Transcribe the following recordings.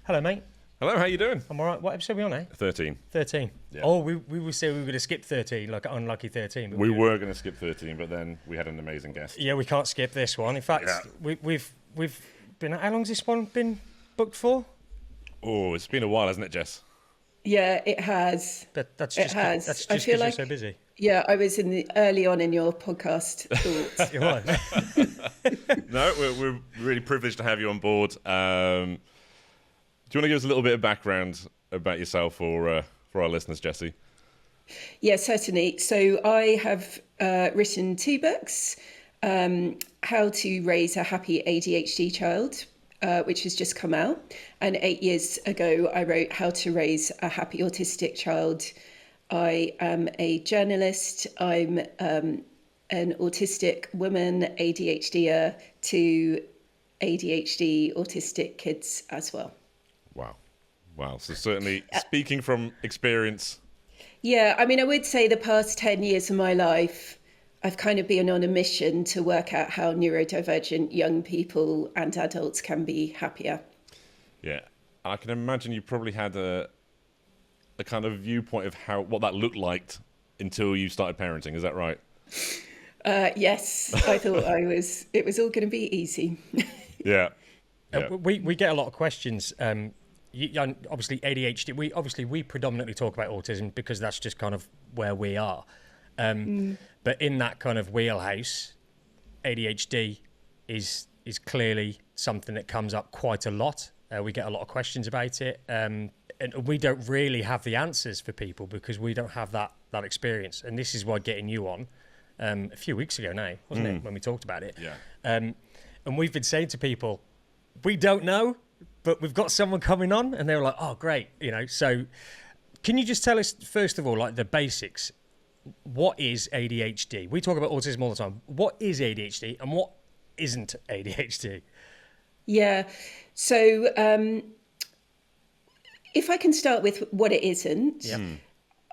Hello, mate. Hello, how you doing? I'm all right. What episode are we on, eh? 13. 13. Yeah. Oh, we would say we were going to skip 13, like unlucky 13. But We were going to skip 13, but then we had an amazing guest. Yeah, we can't skip this one. In fact, we've been... How long's this one been booked for? Oh, it's been a while, hasn't it, Jess? Yeah, it has. That's just because you're so busy. Yeah, I was early on in your podcast thoughts. You are. No, we're really privileged to have you on board. Do you want to give us a little bit of background about yourself for our listeners, Jessie? Yeah, certainly. So I have written 2 books, How to Raise a Happy ADHD Child, which has just come out. And 8 years ago, I wrote How to Raise a Happy Autistic Child. I am a journalist. I'm an autistic woman, ADHDer to ADHD autistic kids as well. Wow. So certainly speaking from experience. Yeah, I mean, I would say the past 10 years of my life, I've kind of been on a mission to work out how neurodivergent young people and adults can be happier. Yeah, I can imagine you probably had a kind of viewpoint of what that looked like until you started parenting. Is that right? Yes, I thought it was all going to be easy. Yeah. We get a lot of questions. Obviously ADHD. We predominantly talk about autism because that's just kind of where we are. But in that kind of wheelhouse, ADHD is clearly something that comes up quite a lot. We get a lot of questions about it, and we don't really have the answers for people because we don't have that experience. And this is why getting you on a few weeks ago now, wasn't it, when we talked about it? Yeah. And we've been saying to people, we don't know, but we've got someone coming on, and they were like, oh, great, So can you just tell us, first of all, like the basics? What is ADHD? We talk about autism all the time. What is ADHD and what isn't ADHD? Yeah. So if I can start with what it isn't,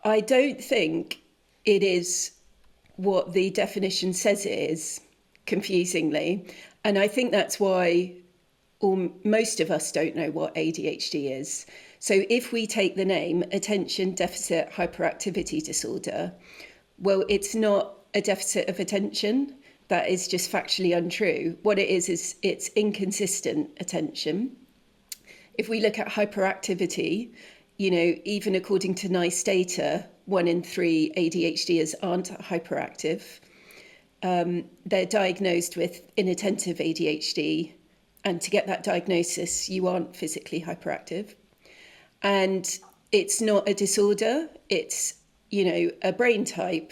I don't think it is what the definition says it is, confusingly. And I think that's why most of us don't know what ADHD is. So if we take the name attention deficit hyperactivity disorder, well, it's not a deficit of attention. That is just factually untrue. What it is it's inconsistent attention. If we look at hyperactivity, even according to NICE data, 1 in 3 ADHDers aren't hyperactive. They're diagnosed with inattentive ADHD. And to get that diagnosis, you aren't physically hyperactive. And it's not a disorder, it's, a brain type.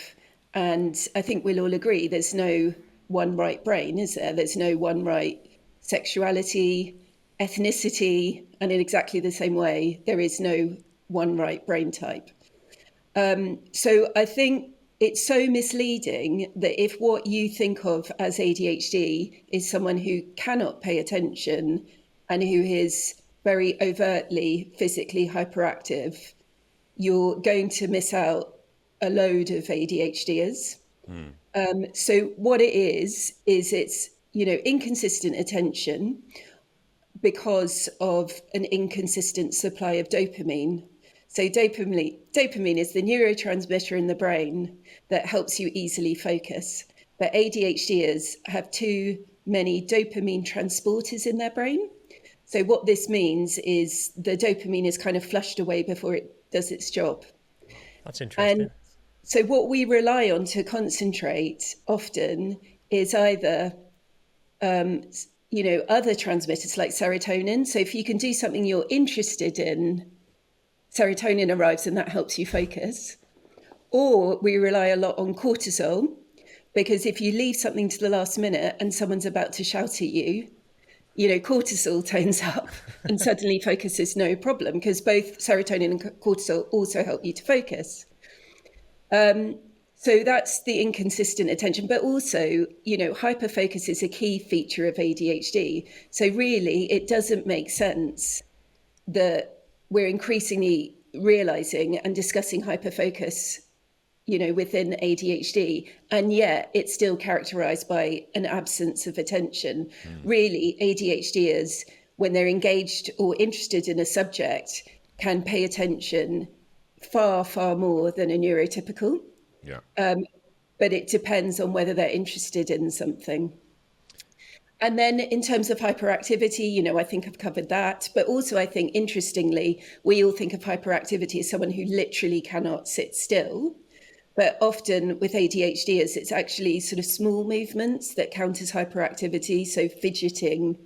And I think we'll all agree there's no one right brain, is there? There's no one right sexuality, ethnicity, and in exactly the same way, there is no one right brain type. So I think it's so misleading that if what you think of as ADHD is someone who cannot pay attention and who is very overtly physically hyperactive, you're going to miss out a load of ADHDers. So what it is it's, inconsistent attention because of an inconsistent supply of dopamine. So dopamine is the neurotransmitter in the brain that helps you easily focus. But ADHDers have too many dopamine transporters in their brain. So what this means is the dopamine is kind of flushed away before it does its job. That's interesting. And so what we rely on to concentrate often is either, other transmitters like serotonin. So if you can do something you're interested in, serotonin arrives and that helps you focus. Or we rely a lot on cortisol, because if you leave something to the last minute and someone's about to shout at you, cortisol tones up and suddenly focus is no problem because both serotonin and cortisol also help you to focus. So that's the inconsistent attention, but also, hyperfocus is a key feature of ADHD. So really, it doesn't make sense that we're increasingly realizing and discussing hyperfocus, within ADHD, and yet it's still characterized by an absence of attention. Really, ADHDers when they're engaged or interested in a subject, can pay attention far, far more than a neurotypical. Yeah. But it depends on whether they're interested in something. And then in terms of hyperactivity, I think I've covered that. But also, I think, interestingly, we all think of hyperactivity as someone who literally cannot sit still. But often with ADHDers, it's actually sort of small movements that count as hyperactivity. So fidgeting.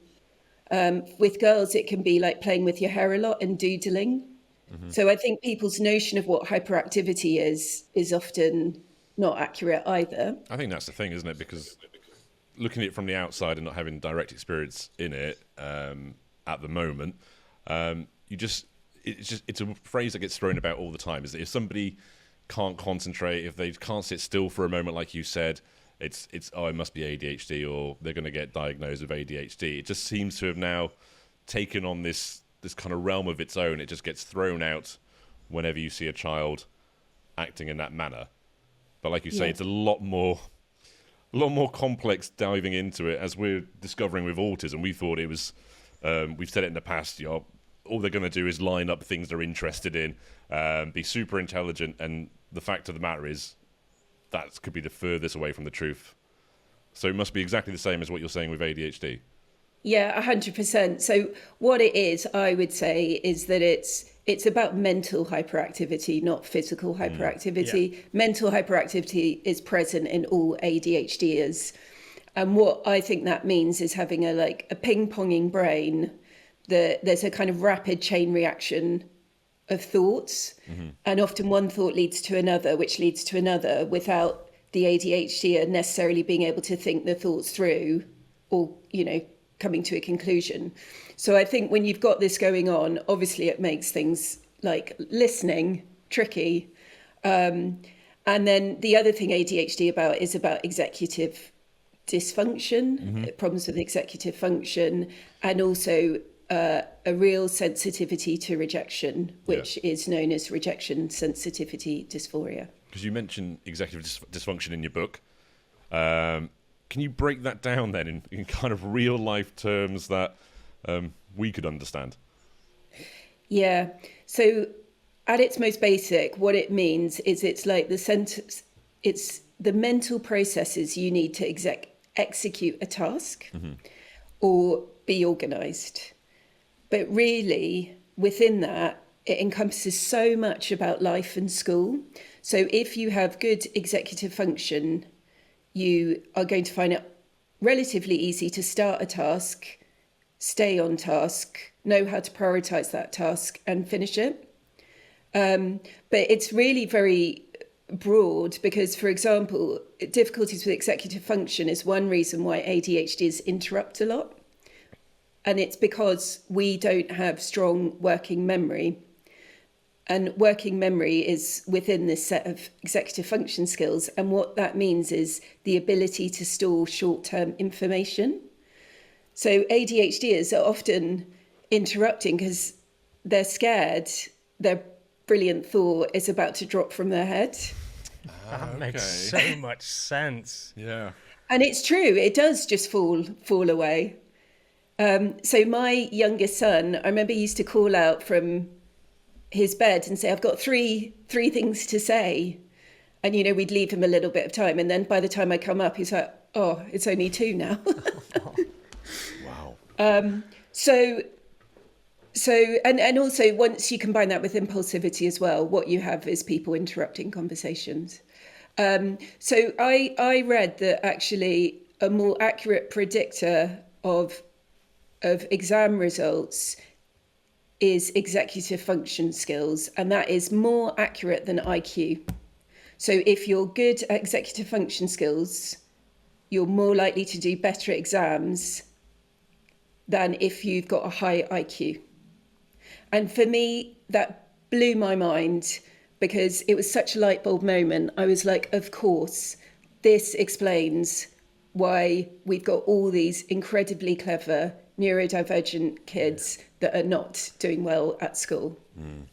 With girls, it can be like playing with your hair a lot and doodling. Mm-hmm. So I think people's notion of what hyperactivity is often not accurate either. I think that's the thing, isn't it? Because looking at it from the outside and not having direct experience in it at the moment, it's a phrase that gets thrown about all the time. Is that if somebody can't concentrate, if they can't sit still for a moment, like you said, it's it must be ADHD, or they're going to get diagnosed with ADHD. It just seems to have now taken on this kind of realm of its own. It just gets thrown out whenever you see a child acting in that manner. But like you say, it's a lot more complex diving into it, as we're discovering with autism. We thought it was, we've said it in the past, all they're going to do is line up things they're interested in, be super intelligent, and the fact of the matter is that could be the furthest away from the truth. So it must be exactly the same as what you're saying with ADHD. Yeah, 100%. So what it is, I would say, is that it's about mental hyperactivity, not physical hyperactivity. Mental hyperactivity is present in all ADHDers. And what I think that means is having a ping-ponging brain, there's a kind of rapid chain reaction of thoughts. Mm-hmm. And often one thought leads to another, which leads to another, without the ADHDer necessarily being able to think the thoughts through or, coming to a conclusion. So I think when you've got this going on, obviously it makes things like listening tricky. And then the other thing ADHD is about executive dysfunction, problems with executive function, and also a real sensitivity to rejection, which is known as rejection sensitivity dysphoria. Because you mentioned executive dysfunction in your book. Can you break that down then in kind of real life terms that we could understand? Yeah. So at its most basic, what it means is it's like it's the mental processes you need to execute a task or be organized. But really, within that, it encompasses so much about life and school. So if you have good executive function, you are going to find it relatively easy to start a task, stay on task, know how to prioritize that task and finish it. But it's really very broad because, for example, difficulties with executive function is one reason why ADHDs interrupt a lot. And it's because we don't have strong working memory. And working memory is within this set of executive function skills. And what that means is the ability to store short-term information. So ADHDers are often interrupting because they're scared their brilliant thought is about to drop from their head. That makes so much sense. Yeah. And it's true. It does just fall away. So my youngest son, I remember he used to call out from his bed and say, I've got three things to say. And, we'd leave him a little bit of time. And then by the time I come up, he's like, oh, it's only 2 now. Wow. So and also once you combine that with impulsivity as well, what you have is people interrupting conversations. So I read that actually a more accurate predictor of exam results is executive function skills, and that is more accurate than IQ. So if you're good at executive function skills, you're more likely to do better exams than if you've got a high IQ. And for me, that blew my mind because it was such a light bulb moment. I was like, of course, this explains why we've got all these incredibly clever neurodivergent kids that are not doing well at school.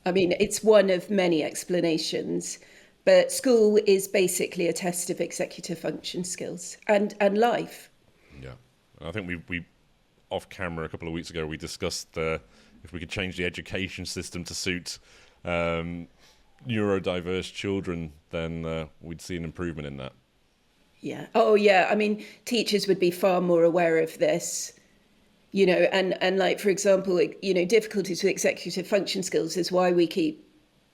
I mean, it's one of many explanations, but school is basically a test of executive function skills and life. Yeah. I think we off camera a couple of weeks ago. We discussed if we could change the education system to suit neurodiverse children, then we'd see an improvement in that. Yeah. Oh, yeah. I mean, teachers would be far more aware of this, you know, and like, for example, you know, difficulties with executive function skills is why we keep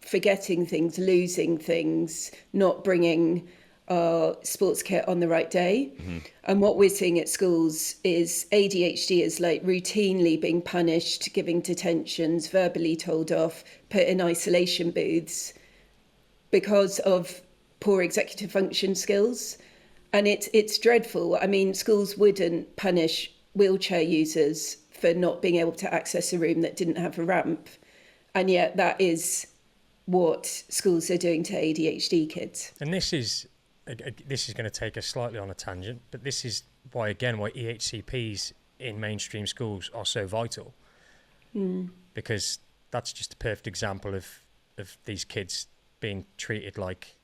forgetting things, losing things, not bringing our sports kit on the right day. Mm-hmm. And what we're seeing at schools is ADHD is like routinely being punished, giving detentions, verbally told off, put in isolation booths because of poor executive function skills. And it's dreadful. I mean, schools wouldn't punish wheelchair users for not being able to access a room that didn't have a ramp. And yet that is what schools are doing to ADHD kids. And this is going to take us slightly on a tangent, but this is why EHCPs in mainstream schools are so vital. Because that's just a perfect example of these kids being treated like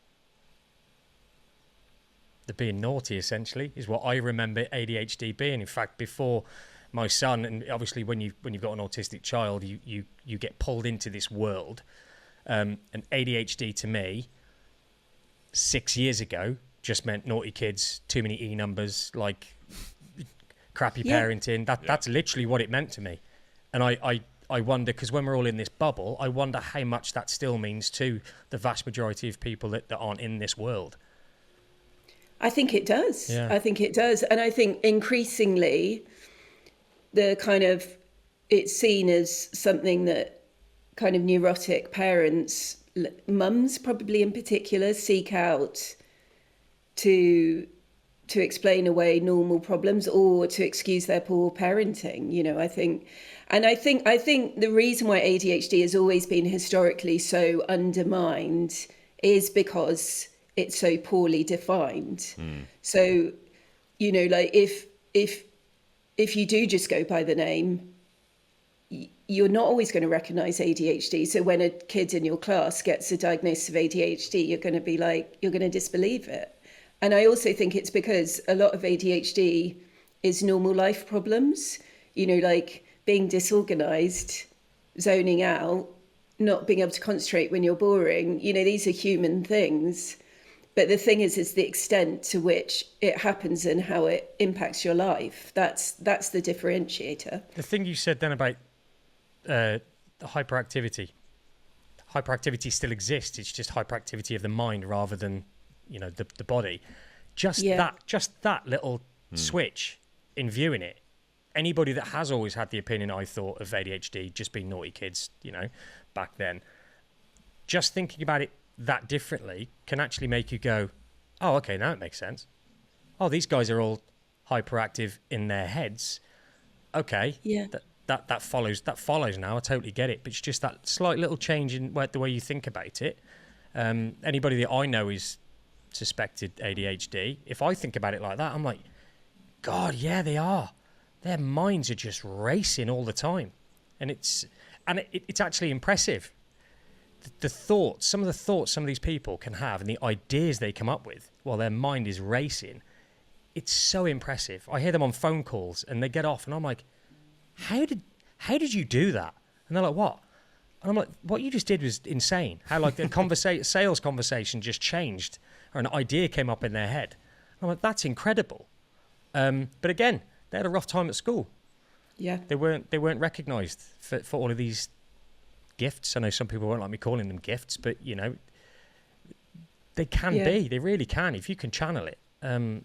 they're being naughty, essentially, is what I remember ADHD being. In fact, before my son, and obviously when you've got an autistic child, you get pulled into this world. And ADHD to me, 6 years ago, just meant naughty kids, too many E numbers, like crappy parenting. That's literally what it meant to me. And I wonder, because when we're all in this bubble, I wonder how much that still means to the vast majority of people that aren't in this world. I think it does. Yeah. I think it does. And I think increasingly it's seen as something that kind of neurotic parents, mums probably in particular, seek out to explain away normal problems or to excuse their poor parenting. You know, I think the reason why ADHD has always been historically so undermined is because it's so poorly defined. So, you know, like if you do just go by the name, you're not always going to recognize ADHD. So when a kid in your class gets a diagnosis of ADHD, you're going to disbelieve it. And I also think it's because a lot of ADHD is normal life problems, you know, like being disorganized, zoning out, not being able to concentrate when you're boring. You know, these are human things. But the thing is the extent to which it happens and how it impacts your life. That's the differentiator. The thing you said then about the hyperactivity still exists. It's just hyperactivity of the mind rather than, you know, the body. Just that little switch in viewing it. Anybody that has always had the opinion, I thought, of ADHD just being naughty kids, you know, back then, just thinking about it that differently can actually make you go, oh, okay, now it makes sense. Oh, these guys are all hyperactive in their heads. Okay, that follows now. I totally get it. But it's just that slight little change in the way you think about it. Anybody that I know is suspected ADHD. If I think about it like that, I'm like, God, yeah, they are. Their minds are just racing all the time, and it's actually impressive. Some of the thoughts some of these people can have and the ideas they come up with while their mind is racing, it's so impressive. I hear them on phone calls and they get off and I'm like, how did you do that? And they're like, what? And I'm like, what you just did was insane. How like the sales conversation just changed or an idea came up in their head. And I'm like, that's incredible. But again, they had a rough time at school. Yeah. They weren't recognised for all of these gifts. I know some people won't like me calling them gifts, but you know, they can be. They really can if you can channel it. It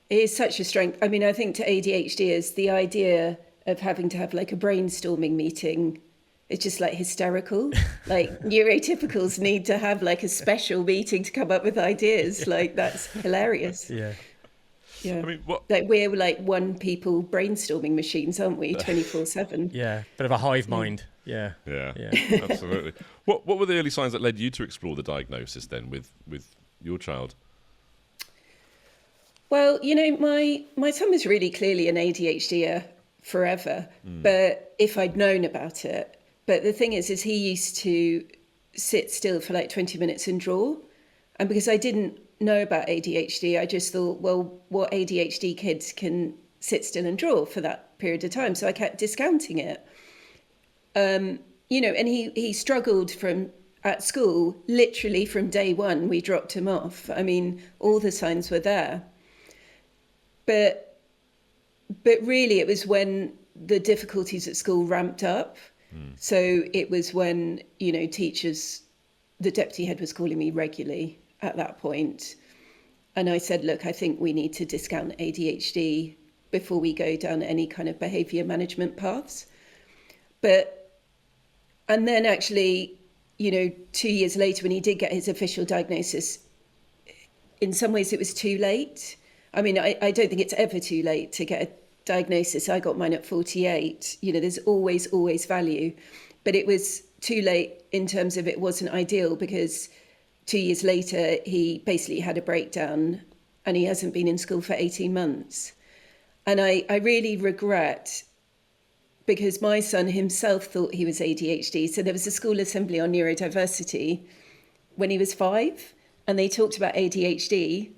is such a strength. I mean, I think to ADHDers, the idea of having to have like a brainstorming meeting, it's just like hysterical. Like neurotypicals need to have like a special meeting to come up with ideas. Like that's hilarious. Yeah. Yeah. I mean, what? Like we're like one people brainstorming machines, aren't we? 24/7. Yeah. Bit of a hive mind. Yeah. Yeah. Absolutely. What were the early signs that led you to explore the diagnosis then with your child? Well, you know, my son was really clearly an ADHDer forever, but if I'd known about it. But the thing is he used to sit still for like 20 minutes and draw. And because I didn't know about ADHD, I just thought, well, what ADHD kids can sit still and draw for that period of time. So I kept discounting it. And he struggled at school, literally from day one. We dropped him off. I mean, all the signs were there. But really, it was when the difficulties at school ramped up. So it was when, teachers, the deputy head was calling me regularly at that point. And I said, look, I think we need to discount ADHD before we go down any kind of behaviour management paths. And then actually, 2 years later, when he did get his official diagnosis, in some ways it was too late. I mean, I don't think it's ever too late to get a diagnosis. I got mine at 48. There's always value. But it was too late in terms of it wasn't ideal, because 2 years later, he basically had a breakdown and he hasn't been in school for 18 months. And I really regret, because my son himself thought he was ADHD. So there was a school assembly on neurodiversity when he was 5, and they talked about ADHD,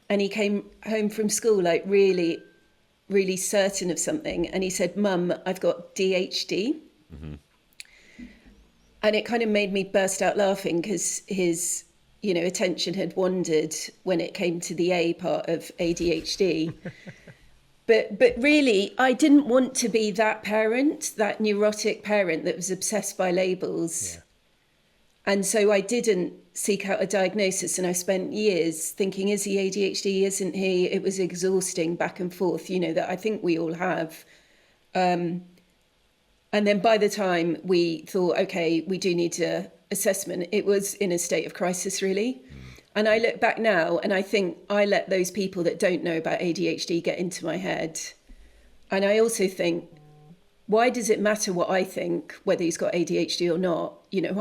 and he came home from school like really, really certain of something. And he said, Mum, I've got DHD. Mm-hmm. And it kind of made me burst out laughing, because his, attention had wandered when it came to the A part of ADHD. But really, I didn't want to be that parent, that neurotic parent that was obsessed by labels. Yeah. And so I didn't seek out a diagnosis, and I spent years thinking, is he ADHD, isn't he? It was exhausting back and forth, that I think we all have. And then by the time we thought, okay, we do need an assessment, it was in a state of crisis, really. And I look back now and I think I let those people that don't know about ADHD get into my head. And I also think, why does it matter what I think, whether he's got ADHD or not?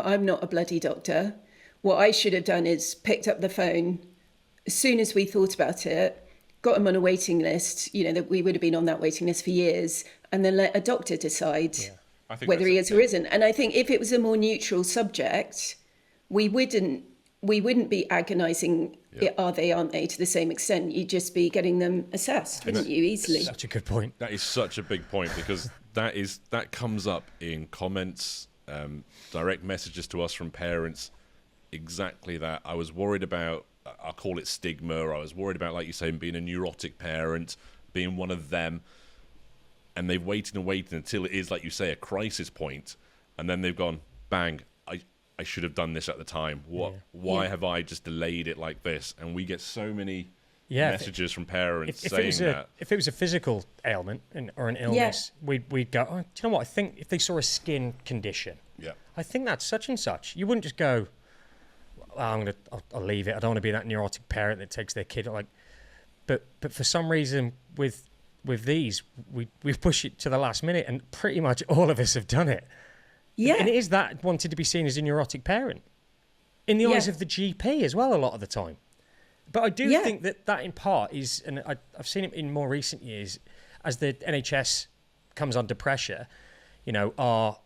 I'm not a bloody doctor. What I should have done is picked up the phone as soon as we thought about it, got him on a waiting list, that we would have been on that waiting list for years, and then let a doctor decide whether he is or isn't. And I think if it was a more neutral subject, we wouldn't be agonising, are they, aren't they, to the same extent. You'd just be getting them assessed, wouldn't you, easily? Such a good point. That is such a big point, because that comes up in comments, direct messages to us from parents, exactly that. I was worried about, I'll call it stigma, or I was worried about, like you say, being a neurotic parent, being one of them. And they've waited and waited until it is, like you say, a crisis point, and then they've gone, bang, I should have done this at the time. Why have I just delayed it like this? And we get so many messages from parents saying that. If it was a physical ailment or an illness, we'd go, oh, do you know what? I think if they saw a skin condition, I think that's such and such. You wouldn't just go, I'll leave it. I don't want to be that neurotic parent that takes their kid. But for some reason with these, we push it to the last minute, and pretty much all of us have done it. Yeah. And it is that wanted to be seen as a neurotic parent in the eyes of the GP as well, a lot of the time. But I do think that in part is, and I've seen it in more recent years, as the NHS comes under pressure, our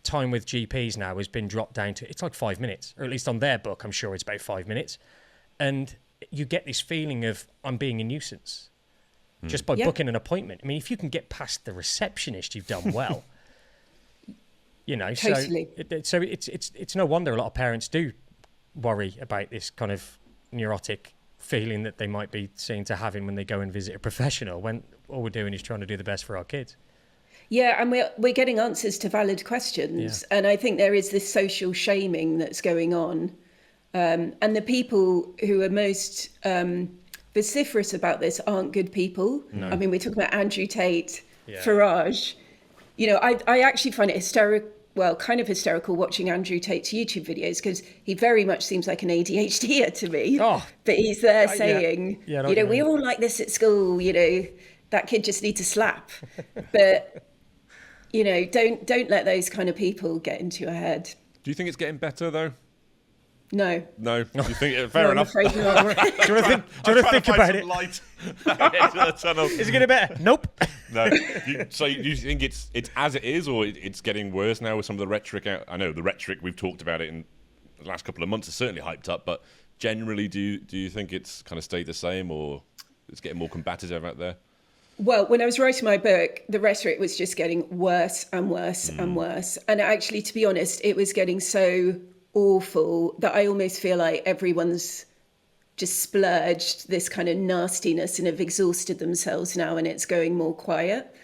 time with GPs now has been dropped down to, it's like 5 minutes, or at least on their book, I'm sure it's about 5 minutes. And you get this feeling of, I'm being a nuisance just by booking an appointment. I mean, if you can get past the receptionist, you've done well. Totally. So it's no wonder a lot of parents do worry about this kind of neurotic feeling that they might be seen to having when they go and visit a professional, when all we're doing is trying to do the best for our kids. Yeah, and we're getting answers to valid questions. Yeah. And I think there is this social shaming that's going on. And the people who are most vociferous about this aren't good people. No. I mean, we're talking about Andrew Tate, Farage. I actually find it kind of hysterical watching Andrew Tate's YouTube videos, because he very much seems like an ADHDer to me. Oh, but he's there saying, we all like this at school, that kid just needs a slap. But, don't let those kind of people get into your head. Do you think it's getting better, though? No. You think fair enough? Do you want to think about it? Light into the tunnel. Is it getting better? Nope. No. So you think it's as it is, or it's getting worse now with some of the rhetoric out? I know the rhetoric, we've talked about it in the last couple of months, is certainly hyped up, but generally do you think it's kind of stayed the same, or it's getting more combative out there? Well, when I was writing my book, the rhetoric was just getting worse and worse and worse. And actually, to be honest, it was getting so awful that I almost feel like everyone's just splurged this kind of nastiness and have exhausted themselves now, and it's going more quiet.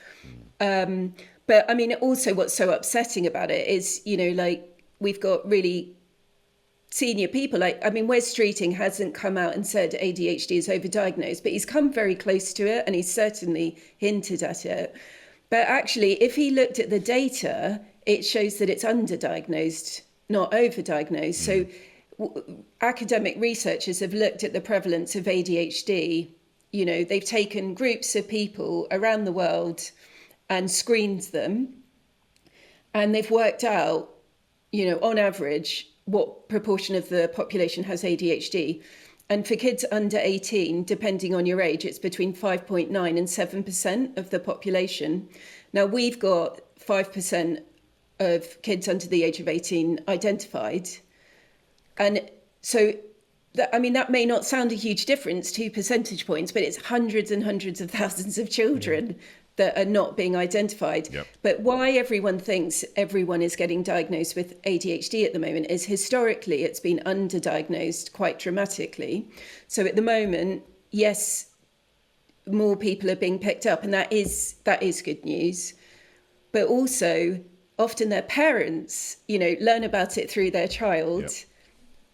But I mean, also what's so upsetting about it is, you know, like we've got really senior people, like, I mean, Wes Streeting hasn't come out and said ADHD is overdiagnosed, but he's come very close to it and he's certainly hinted at it. But actually, if he looked at the data, it shows that it's underdiagnosed, not overdiagnosed. So academic researchers have looked at the prevalence of ADHD. You know, they've taken groups of people around the world and screened them, and they've worked out, you know, on average, what proportion of the population has ADHD. And for kids under 18, depending on your age, it's between 5.9 and 7% of the population. Now, we've got 5% of kids under the age of 18 identified. And so, I mean, that may not sound a huge difference, 2 percentage points, but it's hundreds and hundreds of thousands of children that are not being identified. Yep. But why everyone thinks everyone is getting diagnosed with ADHD at the moment is historically it's been underdiagnosed quite dramatically. So at the moment, yes, more people are being picked up, and that is good news. But also, often their parents, you know, learn about it through their child. Yep.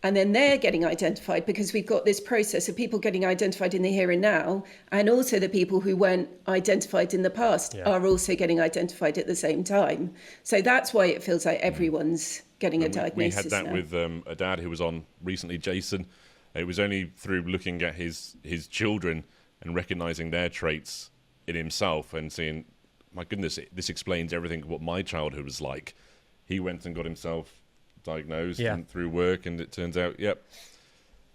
And then they're getting identified, because we've got this process of people getting identified in the here and now, and also the people who weren't identified in the past are also getting identified at the same time. So that's why it feels like everyone's getting a diagnosis. We had that now. with a dad who was on recently, Jason. It was only through looking at his children and recognising their traits in himself and seeing, my goodness, this explains everything what my childhood was like. He went and got himself diagnosed and through work, and it turns out,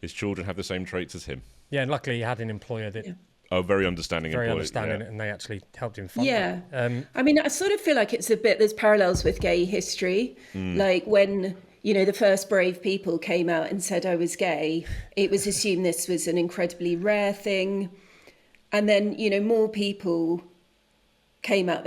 his children have the same traits as him. Yeah, and luckily he had an employer that very understanding and they actually helped him find it. I mean, I sort of feel like it's a bit, there's parallels with gay history. Like when, you know, the first brave people came out and said I was gay, it was assumed this was an incredibly rare thing. And then, you know, more people came out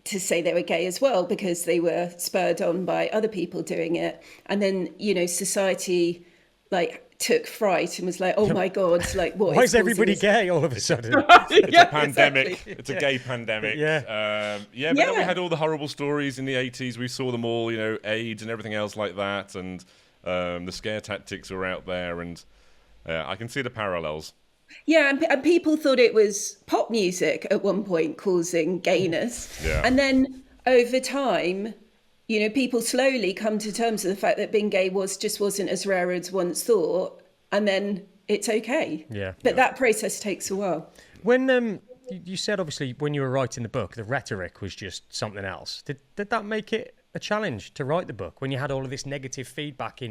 to say they were gay as well, because they were spurred on by other people doing it. And then, you know, society like took fright and was like, oh my God, like what? Why is everybody gay all of a sudden? It's a pandemic. Exactly. It's a gay pandemic. But then we had all the horrible stories in the 80s. We saw them all, you know, AIDS and everything else like that. And the scare tactics were out there. And I can see the parallels. Yeah, and people thought it was pop music at one point causing gayness. Yeah. And then over time, you know, people slowly come to terms with the fact that being gay wasn't as rare as once thought, and then it's okay. Yeah. But that process takes a while. When you said, obviously, when you were writing the book, the rhetoric was just something else. Did that make it a challenge to write the book when you had all of this negative feedback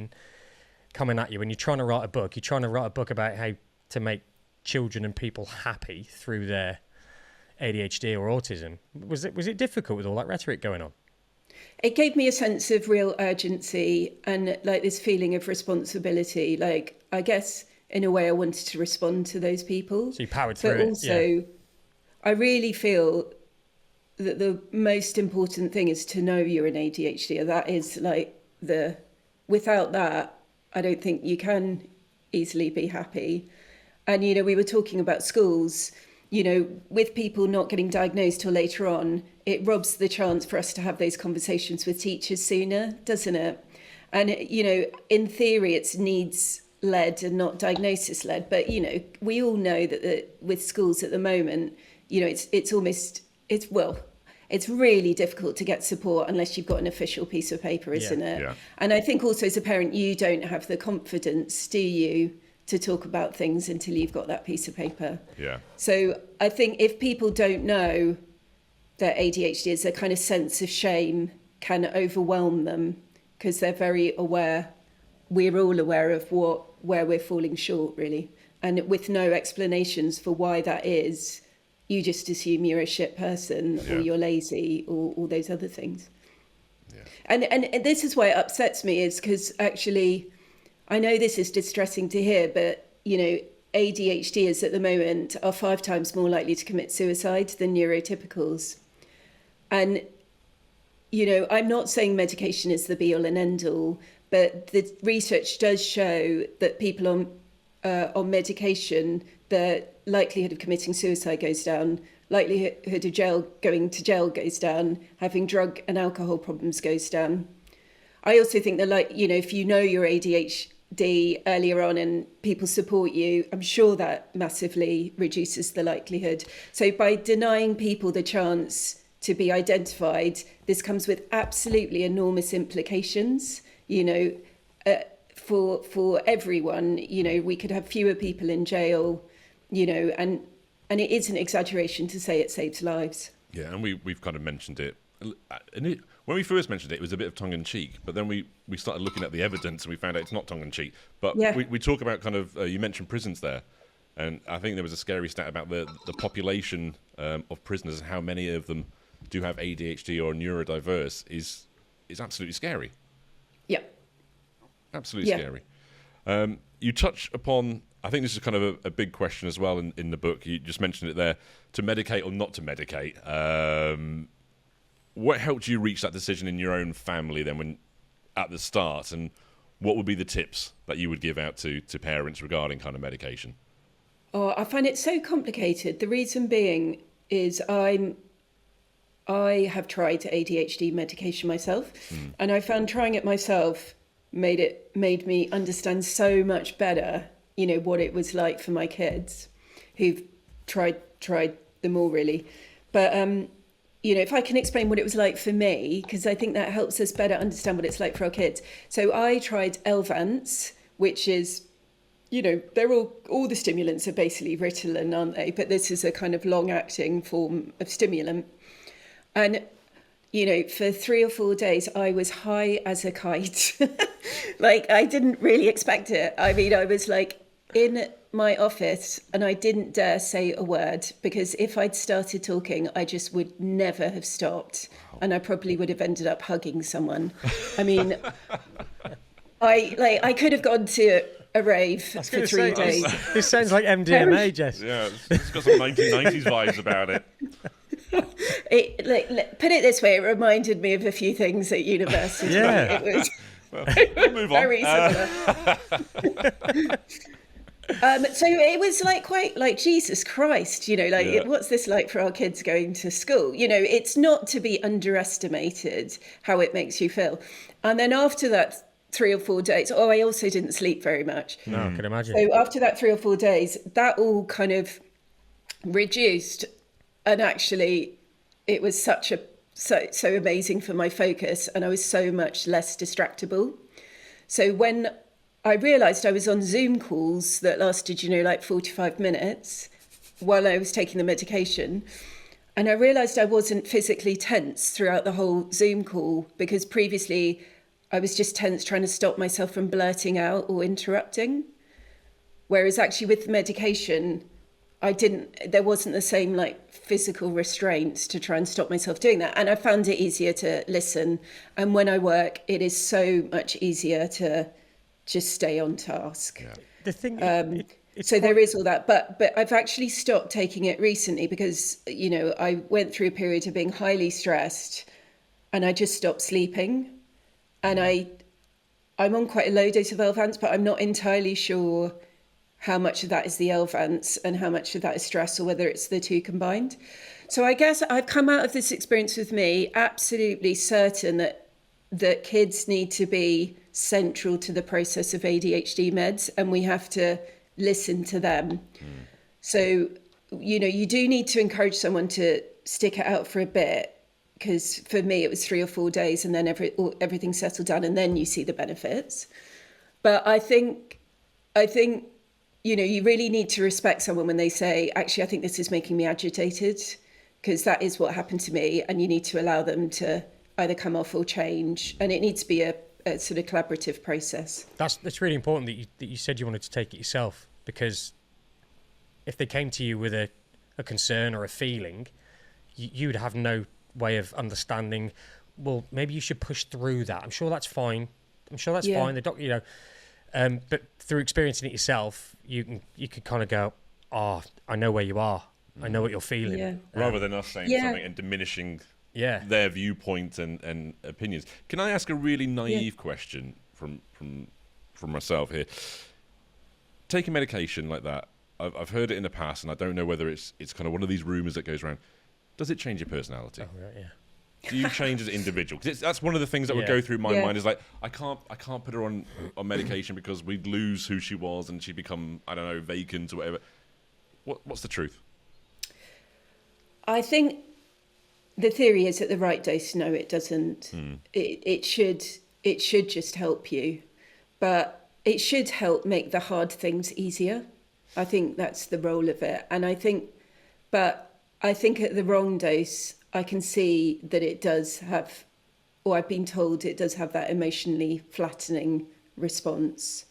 coming at you? When you're trying to write a book about how to make children and people happy through their ADHD or autism, was it difficult with all that rhetoric going on? It gave me a sense of real urgency and like this feeling of responsibility. Like, I guess in a way I wanted to respond to those people. So you powered through it. But also, I really feel that the most important thing is to know you're an ADHD. That is like without that, I don't think you can easily be happy. And, you know, we were talking about schools, you know, with people not getting diagnosed till later on, it robs the chance for us to have those conversations with teachers sooner, doesn't it? And, you know, in theory, it's needs-led and not diagnosis-led. But, you know, we all know that with schools at the moment, you know, it's really difficult to get support unless you've got an official piece of paper, isn't it? Yeah. And I think also as a parent, you don't have the confidence, do you, to talk about things until you've got that piece of paper. Yeah. So I think if people don't know that ADHD is, a kind of sense of shame can overwhelm them, because they're very aware, we're all aware of where we're falling short, really. And with no explanations for why that is, you just assume you're a shit person or you're lazy or all those other things. Yeah. And this is why it upsets me, is because actually, I know this is distressing to hear, but, you know, ADHDers at the moment are 5 times more likely to commit suicide than neurotypicals. And, you know, I'm not saying medication is the be all and end all, but the research does show that people on medication, the likelihood of committing suicide goes down, likelihood of going to jail goes down, having drug and alcohol problems goes down. I also think that, you know, if you know your ADHD earlier on and people support you, I'm sure that massively reduces the likelihood. So by denying people the chance to be identified, this comes with absolutely enormous implications, you know, for everyone. You know, we could have fewer people in jail, you know, and it is an exaggeration to say it saves lives. Yeah, and we've kind of mentioned it. And when we first mentioned it, it was a bit of tongue-in-cheek, but then we started looking at the evidence and we found out it's not tongue-in-cheek. But yeah. we talk about kind of, you mentioned prisons there, and I think there was a scary stat about the population of prisoners and how many of them do have ADHD or neurodiverse is absolutely scary. Yeah. Absolutely scary. You touch upon, I think this is kind of a big question as well in the book. You just mentioned it there, to medicate or not to medicate. What helped you reach that decision in your own family then when at the start, and what would be the tips that you would give out to parents regarding kind of medication? Oh, I find it so complicated. The reason being is I have tried ADHD medication myself, and I found trying it myself made me understand so much better, you know, what it was like for my kids who've tried them all really. But you know, if I can explain what it was like for me, because I think that helps us better understand what it's like for our kids. So I tried Elvance, which is, you know, they're all the stimulants are basically Ritalin, aren't they? But this is a kind of long-acting form of stimulant. And, you know, for 3 or 4 days, I was high as a kite. Like, I didn't really expect it. I mean, I was like in my office and I didn't dare say a word, because if I'd started talking, I just would never have stopped. And I probably would have ended up hugging someone. I mean, I could have gone to a rave for 3 days. This sounds like MDMA, Jess. Yeah, it's got some 1990s vibes about it. Put it this way, it reminded me of a few things at university. Yeah. It was We'll move on. very similar. So it was like quite like, Jesus Christ, you know, like what's this like for our kids going to school? You know, it's not to be underestimated how it makes you feel. And then after that 3 or 4 days, I also didn't sleep very much. No, I can imagine. So after that 3 or 4 days, that all kind of reduced, and actually it was so amazing for my focus, and I was so much less distractible. So when I realised I was on Zoom calls that lasted, you know, like 45 minutes while I was taking the medication, and I realised I wasn't physically tense throughout the whole Zoom call, because previously I was just tense trying to stop myself from blurting out or interrupting. Whereas actually with the medication, there wasn't the same like physical restraints to try and stop myself doing that. And I found it easier to listen. And when I work, it is so much easier to just stay on task. Yeah. The thing, so there is all that, but I've actually stopped taking it recently because, you know, I went through a period of being highly stressed and I just stopped sleeping. And I'm on quite a low dose of Elvance, but I'm not entirely sure how much of that is the Elvance and how much of that is stress, or whether it's the two combined. So I guess I've come out of this experience with me absolutely certain that kids need to be central to the process of ADHD meds, and we have to listen to them. So, you know, you do need to encourage someone to stick it out for a bit, because for me it was 3 or 4 days and then everything settled down and then you see the benefits. But I think, you know, you really need to respect someone when they say, actually, I think this is making me agitated, because that is what happened to me, and you need to allow them to either come off or change. And it needs to be a sort of collaborative process. That's really important that you said you wanted to take it yourself, because if they came to you with a concern or a feeling, you'd have no way of understanding, well, maybe you should push through that. I'm sure that's fine. Fine. The doctor, you know, But through experiencing it yourself, you could kind of go, oh, I know where you are. I know what you're feeling. Yeah. Rather than us saying something and diminishing their viewpoint and opinions. Can I ask a really naive question from myself here? Taking medication like that, I've heard it in the past, and I don't know whether it's kind of one of these rumours that goes around. Does it change your personality? Oh, right, yeah. Do you change as an individual? Because that's one of the things that would go through my mind is like, I can't put her on medication because we'd lose who she was and she'd become, I don't know, vacant or whatever. What's the truth? I think the theory is at the right dose. No, it doesn't. It should just help you, but it should help make the hard things easier. I think that's the role of it. And I think at the wrong dose, I can see that it does have, or I've been told it does have that emotionally flattening response.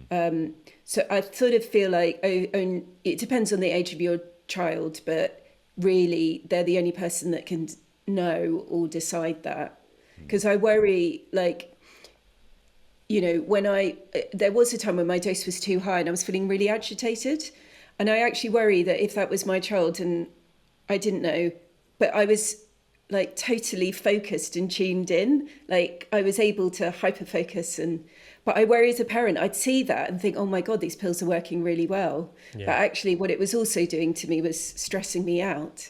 So I sort of feel like it depends on the age of your child, but really they're the only person that can know or decide that. Because I worry, like, you know, there was a time when my dose was too high and I was feeling really agitated. And I actually worry that if that was my child and I didn't know, but I was like totally focused and tuned in, like I was able to hyperfocus but I worry as a parent, I'd see that and think, oh my God, these pills are working really well. Yeah. But actually what it was also doing to me was stressing me out.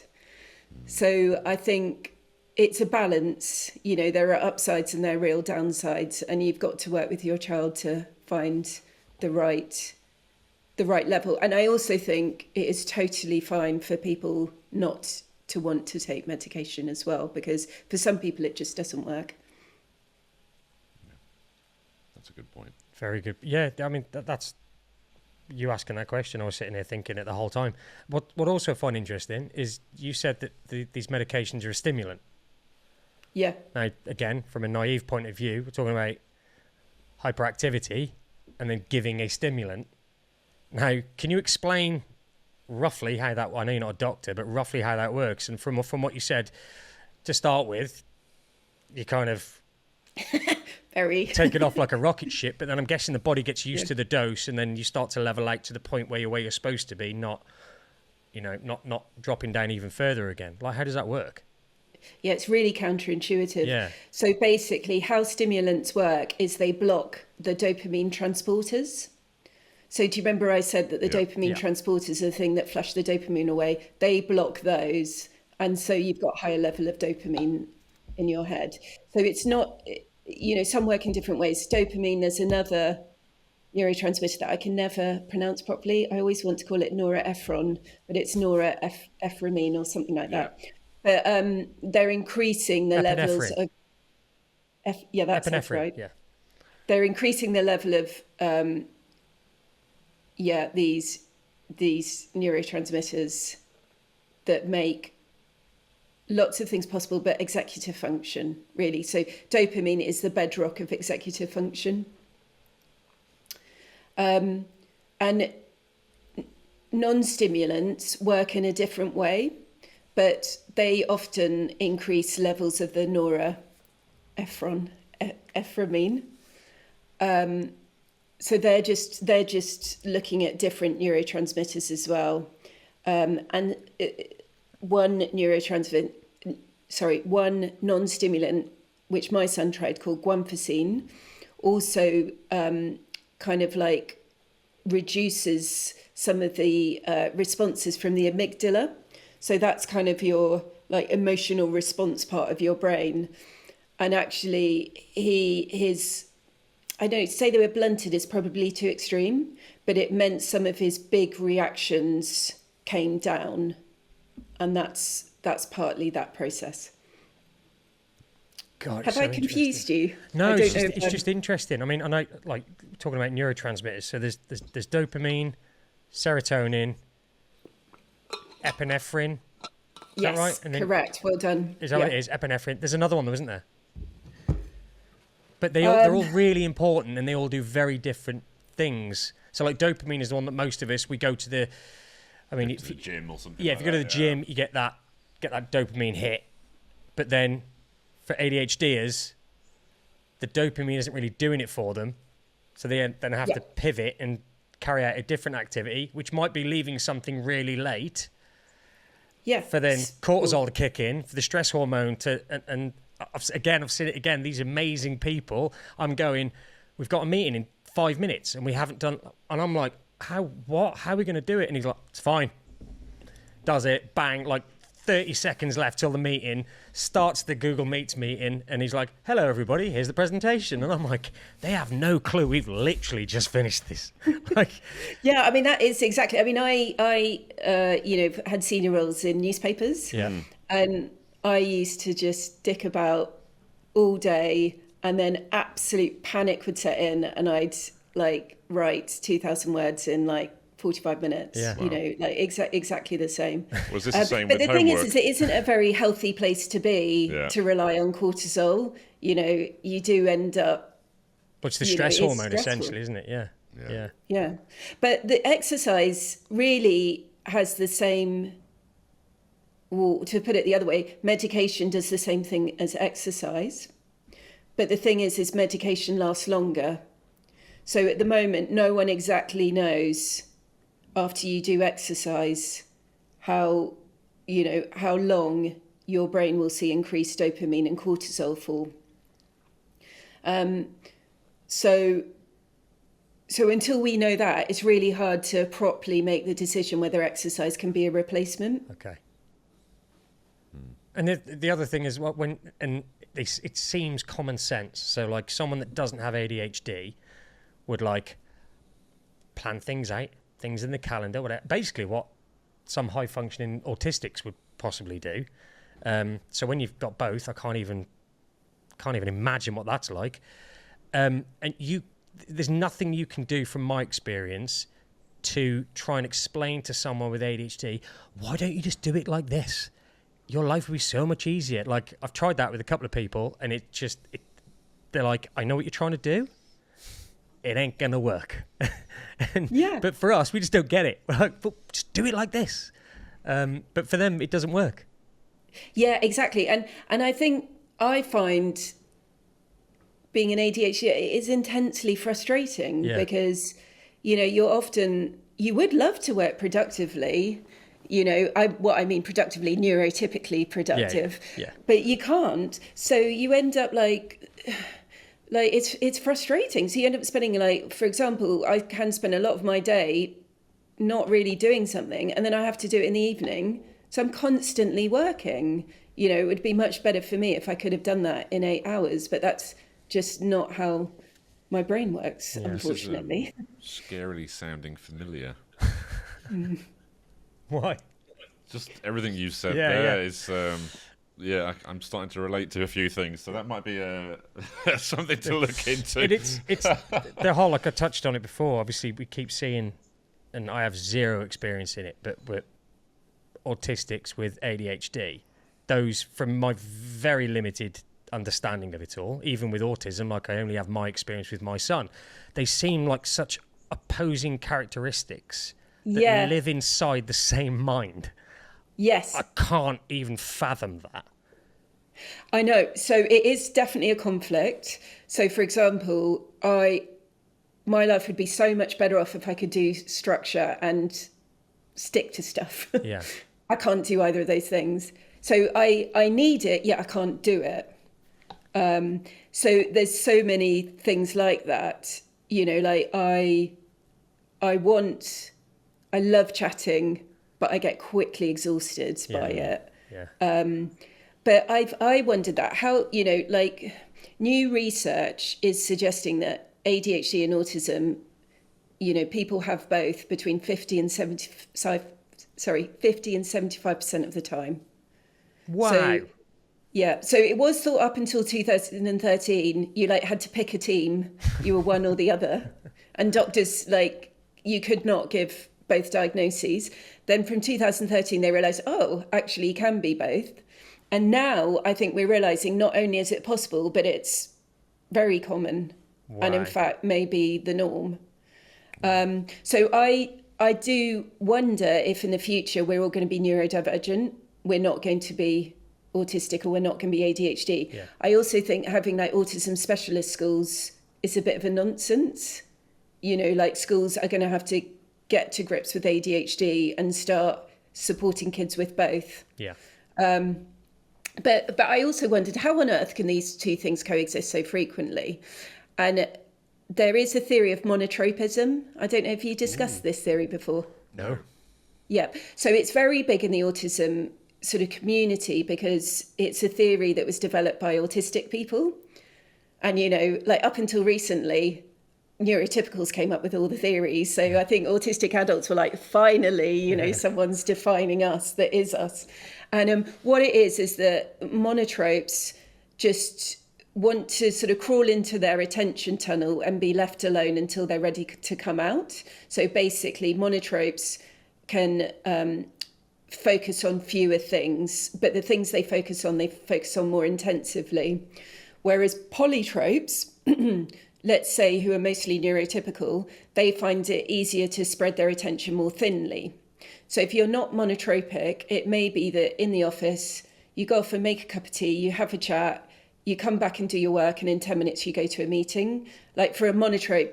So I think it's a balance, you know, there are upsides and there are real downsides, and you've got to work with your child to find the right level. And I also think it is totally fine for people not to want to take medication as well, because for some people it just doesn't work. That's a good point. Very good. Yeah, I mean, that's you asking that question. I was sitting there thinking it the whole time. What also I find interesting is you said that these medications are a stimulant. Yeah. Now, again, from a naive point of view, we're talking about hyperactivity and then giving a stimulant. Now, can you explain roughly how that, I know you're not a doctor, but roughly how that works? And from what you said, to start with, you kind of take it off like a rocket ship, but then I'm guessing the body gets used to the dose, and then you start to level out to the point where you're supposed to be, not dropping down even further again. Like, how does that work? Yeah, it's really counterintuitive. Yeah. So basically how stimulants work is they block the dopamine transporters. So do you remember I said that the dopamine transporters are the thing that flush the dopamine away? They block those. And so you've got higher level of dopamine in your head. So it's not, you know, some work in different ways. Dopamine, there's another neurotransmitter that I can never pronounce properly. I always want to call it norepinephrine, but it's norepinephrine or something like that. But they're increasing the levels of... that's right. Yeah. They're increasing the level of... these neurotransmitters that make lots of things possible, but executive function, really. So dopamine is the bedrock of executive function. And non-stimulants work in a different way, but they often increase levels of the norepinephrine. So they're just looking at different neurotransmitters as well. And one non-stimulant, which my son tried, called guanfacine, also kind of like reduces some of the responses from the amygdala. So that's kind of your like emotional response part of your brain. And actually I know to say they were blunted is probably too extreme, but it meant some of his big reactions came down, and that's partly that process. God, have I confused you? No, it's just interesting. I mean, I know, like talking about neurotransmitters. So there's dopamine, serotonin, epinephrine. Is that right? And then, correct. Well done. Is that what it is? Epinephrine. There's another one, though, isn't there? But they're all really important, and they all do very different things. So like dopamine is the one that most of us, we go to the, I mean, to the gym or something. Yeah, if you go to the gym, you get that dopamine hit. But then for ADHDers, the dopamine isn't really doing it for them. So they then have to pivot and carry out a different activity, which might be leaving something really late. Yeah. For then cortisol to kick in, for the stress hormone to, and I've seen it again, these amazing people. I'm going, we've got a meeting in 5 minutes and we haven't done, and I'm like, how are we going to do it? And he's like, it's fine. Does it, bang, like 30 seconds left till the meeting, starts the Google Meets meeting, and he's like, hello everybody, here's the presentation. And I'm like, they have no clue, we've literally just finished this. Like, yeah, I mean, that is exactly, I mean, I had senior roles in newspapers, and I used to just dick about all day, and then absolute panic would set in, and I'd like write 2,000 words in like 45 minutes, like exactly the same. Was this the same but with the thing homework? is it isn't a very healthy place to be to rely on cortisol. You do end up, which the stress hormone essentially, isn't it? Yeah. But the exercise really has the same, well, to put it the other way, medication does the same thing as exercise, but the thing is medication lasts longer. So at the moment, no one exactly knows after you do exercise how long your brain will see increased dopamine and cortisol fall. So until we know that, it's really hard to properly make the decision whether exercise can be a replacement. Okay. And the other thing is it seems common sense. So like someone that doesn't have ADHD would like plan things out, things in the calendar, whatever. Basically what some high functioning autistics would possibly do. So when you've got both, I can't even imagine what that's like. And there's nothing you can do from my experience to try and explain to someone with ADHD, why don't you just do it like this? Your life would be so much easier. Like I've tried that with a couple of people and they're like, I know what you're trying to do. It ain't gonna work. But for us, we just don't get it. We're like, well, just do it like this. But for them, it doesn't work. Yeah, exactly. And I think I find being an ADHD is intensely frustrating because, you would love to work productively. Productively, neurotypically productive. Yeah. But you can't. So you end up like it's frustrating. So you end up spending for example, I can spend a lot of my day not really doing something, and then I have to do it in the evening. So I'm constantly working. It would be much better for me if I could have done that in 8 hours, but that's just not how my brain works, unfortunately. This is, scarily sounding familiar. Why? Just everything you said there is... I'm starting to relate to a few things, so that might be something to look into. It's the whole, like I touched on it before, obviously we keep seeing, and I have zero experience in it, but autistics with ADHD, those, from my very limited understanding of it all, even with autism, like I only have my experience with my son, they seem like such opposing characteristics that live inside the same mind. Yes. I can't even fathom that. I know. So it is definitely a conflict. So for example, my life would be so much better off if I could do structure and stick to stuff. Yeah. I can't do either of those things. So I need it, yet I can't do it. So there's so many things like that, like I love chatting, but I get quickly exhausted by it. Yeah. But I wondered that how, new research is suggesting that ADHD and autism, people have both between 50 and 75% of the time. Wow. So it was thought up until 2013, you had to pick a team, you were one or the other. And doctors, you could not give both diagnoses. Then from 2013, they realised, actually you can be both. And now I think we're realising not only is it possible, but it's very common. Wow. And in fact, maybe the norm. So I do wonder if in the future we're all going to be neurodivergent. We're not going to be autistic, or we're not going to be ADHD. Yeah. I also think having autism specialist schools is a bit of a nonsense. You know, like schools are going to have to get to grips with ADHD and start supporting kids with both. Yeah. But I also wondered, how on earth can these two things coexist so frequently? And there is a theory of monotropism. I don't know if you discussed this theory before. No. Yeah. So it's very big in the autism sort of community because it's a theory that was developed by autistic people. And, you know, like up until recently, neurotypicals came up with all the theories. So I think autistic adults were like, finally, you know, someone's defining us, that is us. And what it is that monotropes just want to sort of crawl into their attention tunnel and be left alone until they're ready to come out. So basically, monotropes can focus on fewer things, but the things they focus on more intensively. Whereas polytropes, let's say, who are mostly neurotypical, they find it easier to spread their attention more thinly. So if you're not monotropic, it may be that in the office, you go off and make a cup of tea, you have a chat, you come back and do your work, and in 10 minutes you go to a meeting. Like for a monotrope,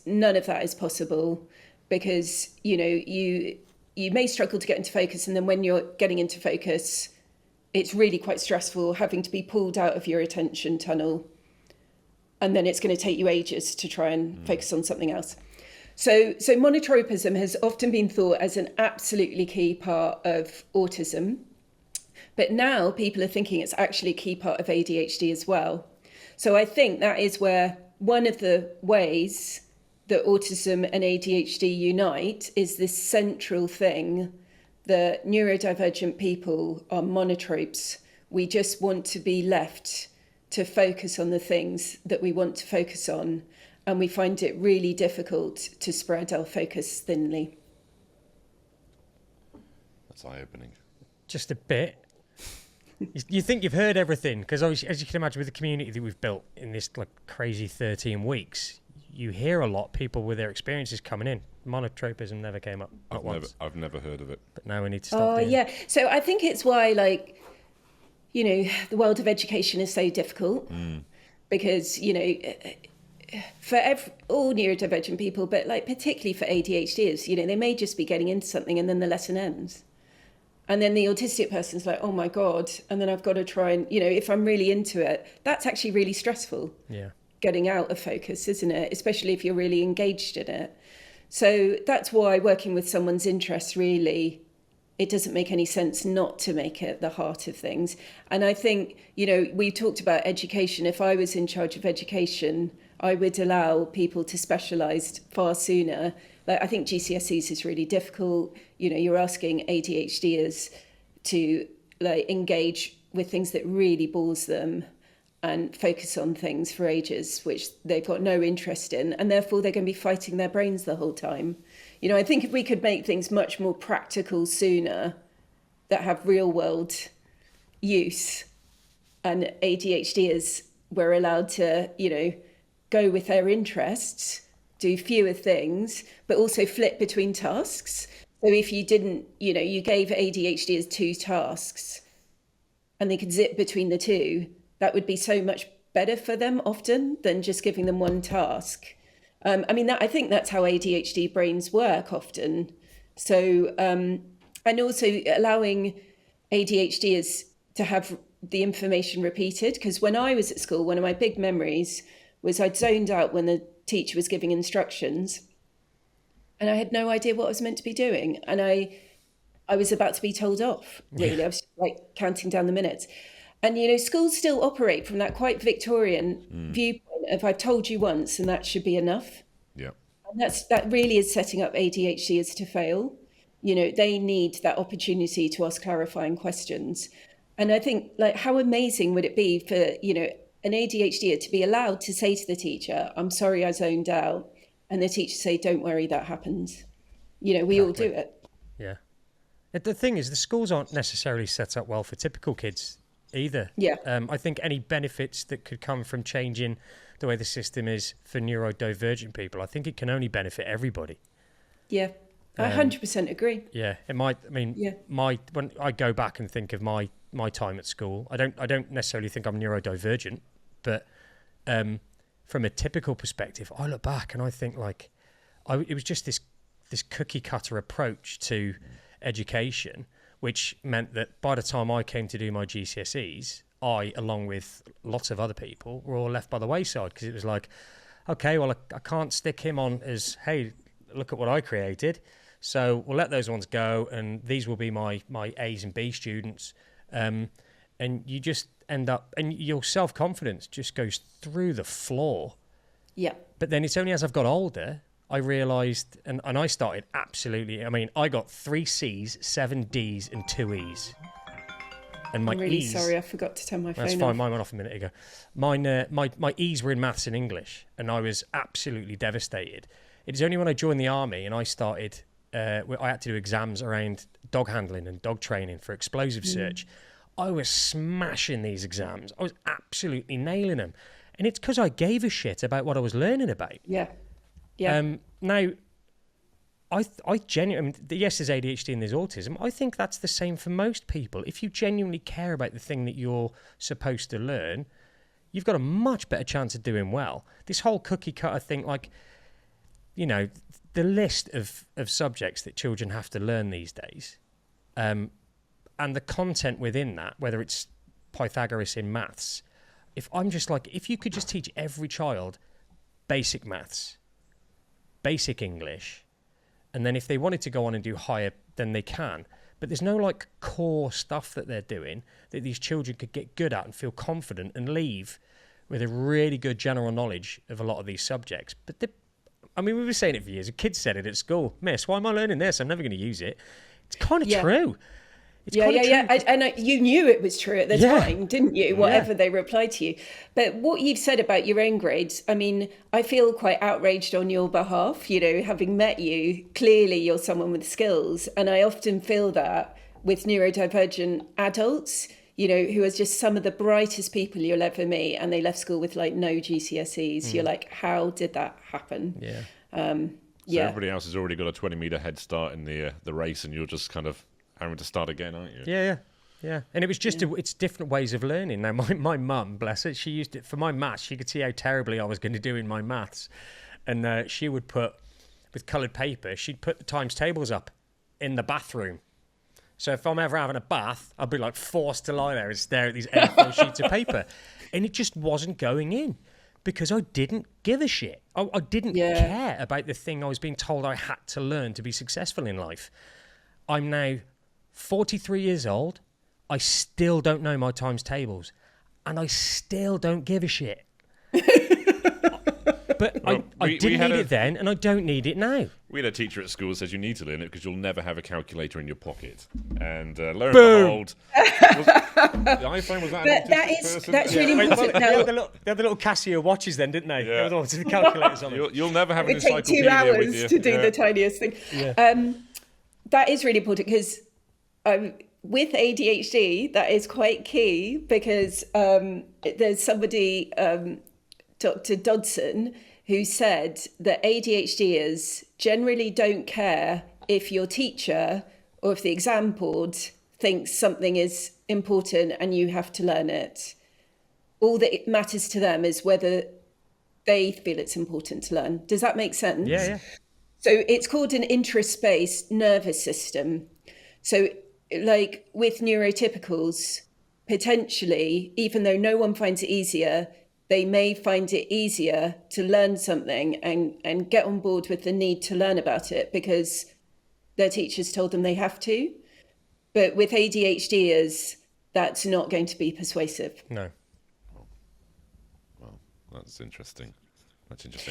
none of that is possible, because, you know, you may struggle to get into focus, and then when you're getting into focus, it's really quite stressful having to be pulled out of your attention tunnel. And then it's going to take you ages to try and focus on something else. So monotropism has often been thought as an absolutely key part of autism. But now people are thinking it's actually a key part of ADHD as well. So I think that is where one of the ways that autism and ADHD unite is this central thing that neurodivergent people are monotropes. We just want to be left to focus on the things that we want to focus on, and we find it really difficult to spread our focus thinly. That's eye-opening. Just a bit. You think you've heard everything, because as you can imagine, with the community that we've built in this like crazy 13 weeks, you hear a lot, people with their experiences coming in. Monotropism never came up. I've never heard of it. But now we need to stop doing yeah. So I think it's why, like, you know, the world of education is so difficult because, you know, for all neurodivergent people, but like particularly for ADHDers, you know, they may just be getting into something and then the lesson ends. And then the autistic person's like, oh my God. And then I've got to try and, you know, if I'm really into it, that's actually really stressful. Yeah. Getting out of focus, isn't it? Especially if you're really engaged in it. So that's why working with someone's interests, really, it doesn't make any sense not to make it the heart of things. And I think, you know, we talked about education. If I was in charge of education, I would allow people to specialise far sooner. Like, I think GCSEs is really difficult. You know, you're asking ADHDers to like engage with things that really bores them and focus on things for ages which they've got no interest in, and therefore they're going to be fighting their brains the whole time. You know, I think if we could make things much more practical sooner, that have real world use, and ADHDers were allowed to, you know, go with their interests, do fewer things, but also flip between tasks. So if you didn't, you know, you gave ADHDers 2 tasks and they could zip between the 2, that would be so much better for them often than just giving them 1 task. I mean, I think that's how ADHD brains work often. So, and also allowing ADHDers to have the information repeated. Because when I was at school, one of my big memories was I'd zoned out when the teacher was giving instructions and I had no idea what I was meant to be doing. And I was about to be told off, really. Yeah. I was like counting down the minutes. And, you know, schools still operate from that quite Victorian viewpoint of I've told you once and that should be enough. Yeah. And that really is setting up ADHDers to fail. You know, they need that opportunity to ask clarifying questions. And I think, like, how amazing would it be for, you know, an ADHDer to be allowed to say to the teacher, I'm sorry I zoned out. And the teacher say, don't worry, that happens. You know, we all do it. Yeah. The thing is, the schools aren't necessarily set up well for typical kids either. Yeah. I think any benefits that could come from changing the way the system is for neurodivergent people, I think it can only benefit everybody. Yeah, I 100% agree. Yeah, it might. I mean, when I go back and think of my time at school, I don't necessarily think I'm neurodivergent, but from a typical perspective, I look back and I think like, it was just this cookie cutter approach to education, which meant that by the time I came to do my GCSEs, I, along with lots of other people, were all left by the wayside, because it was like, okay, well, I can't stick him on as, hey, look at what I created. So we'll let those ones go, and these will be my A's and B students. And you just end up, and your self-confidence just goes through the floor. Yeah. But then it's only as I've got older, I realised, and I started absolutely, I mean, I got 3 C's, 7 D's and 2 E's. And my I'm really E's, sorry, I forgot to turn my phone off. that's fine, mine went off a minute ago. Mine, my E's were in maths and English, and I was absolutely devastated. It was only when I joined the army and I started, I had to do exams around dog handling and dog training for explosive search. I was smashing these exams. I was absolutely nailing them. And it's because I gave a shit about what I was learning about. Yeah. Yeah. Now, I genuinely, yes, there's ADHD and there's autism. I think that's the same for most people. If you genuinely care about the thing that you're supposed to learn, you've got a much better chance of doing well. This whole cookie cutter thing, like, you know, the list of subjects that children have to learn these days, and the content within that, whether it's Pythagoras in maths, if you could just teach every child basic maths, basic English, and then if they wanted to go on and do higher, then they can. But there's no like core stuff that they're doing that these children could get good at and feel confident and leave with a really good general knowledge of a lot of these subjects. But we were saying it for years. A kid said it at school. Miss, why am I learning this? I'm never going to use it. It's kind of true. It's yeah. You knew it was true at the time, didn't you? Whatever they replied to you. But what you've said about your own grades, I mean, I feel quite outraged on your behalf. You know, having met you, clearly you're someone with skills. And I often feel that with neurodivergent adults, you know, who are just some of the brightest people you'll ever meet, and they left school with like no GCSEs. You're like, how did that happen? Yeah. So everybody else has already got a 20-meter head start in the race, and you're just kind of having to start again, aren't you? Yeah. And it was just it's different ways of learning. Now, my mum, bless her, she used it for my maths. She could see how terribly I was going to do in my maths, and she would put, with coloured paper, she'd put the times tables up in the bathroom. So if I'm ever having a bath, I'd be like forced to lie there and stare at these A4 sheets of paper, and it just wasn't going in because I didn't give a shit. I didn't care about the thing I was being told I had to learn to be successful in life. I'm now 43 years old. I still don't know my times tables, and I still don't give a shit. But well, I didn't need it then, and I don't need it now. We had a teacher at school who says you need to learn it because you'll never have a calculator in your pocket. And lo and behold, the iPhone was that. That's really important. They had the little Casio watches then, didn't they? Yeah. There was the calculators on them. You'll never have an it would take encyclopedia 2 hours with you. to do the tiniest thing. Yeah. That is really important because with ADHD, that is quite key because there's somebody, Dr. Dodson, who said that ADHDers generally don't care if your teacher or if the exam board thinks something is important and you have to learn it. All that it matters to them is whether they feel it's important to learn. Does that make sense? Yeah. So it's called an interest-based nervous system. So like with neurotypicals, potentially, even though no one finds it easier, they may find it easier to learn something and get on board with the need to learn about it because their teachers told them they have to. But with ADHDers, that's not going to be persuasive. No. Well, that's interesting.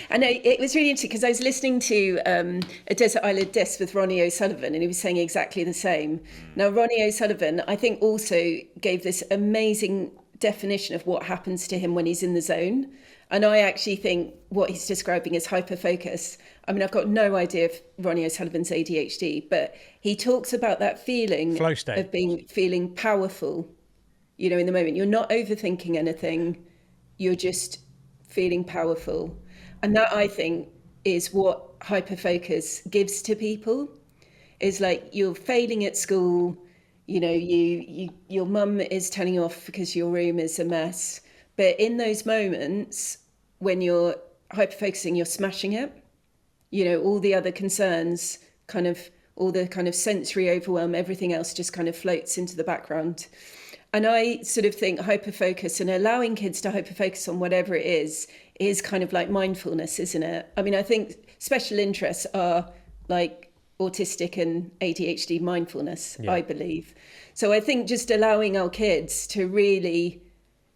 And it was really interesting because I was listening to a Desert Island Disc with Ronnie O'Sullivan, and he was saying exactly the same. Now, Ronnie O'Sullivan, I think, also gave this amazing definition of what happens to him when he's in the zone. And I actually think what he's describing is hyperfocus. I mean, I've got no idea if Ronnie O'Sullivan's ADHD, but he talks about that feeling flow state of feeling powerful, you know, in the moment. You're not overthinking anything. You're just feeling powerful. And that, I think, is what hyperfocus gives to people. Is like you're failing at school, you know, your mum is turning you off because your room is a mess. But in those moments, when you're hyperfocusing, you're smashing it. You know, all the other concerns, kind of all the kind of sensory overwhelm, everything else just kind of floats into the background. And I sort of think hyperfocus and allowing kids to hyperfocus on whatever it is kind of like mindfulness, isn't it? I mean, I think special interests are like autistic and ADHD mindfulness, I believe. So I think just allowing our kids to really,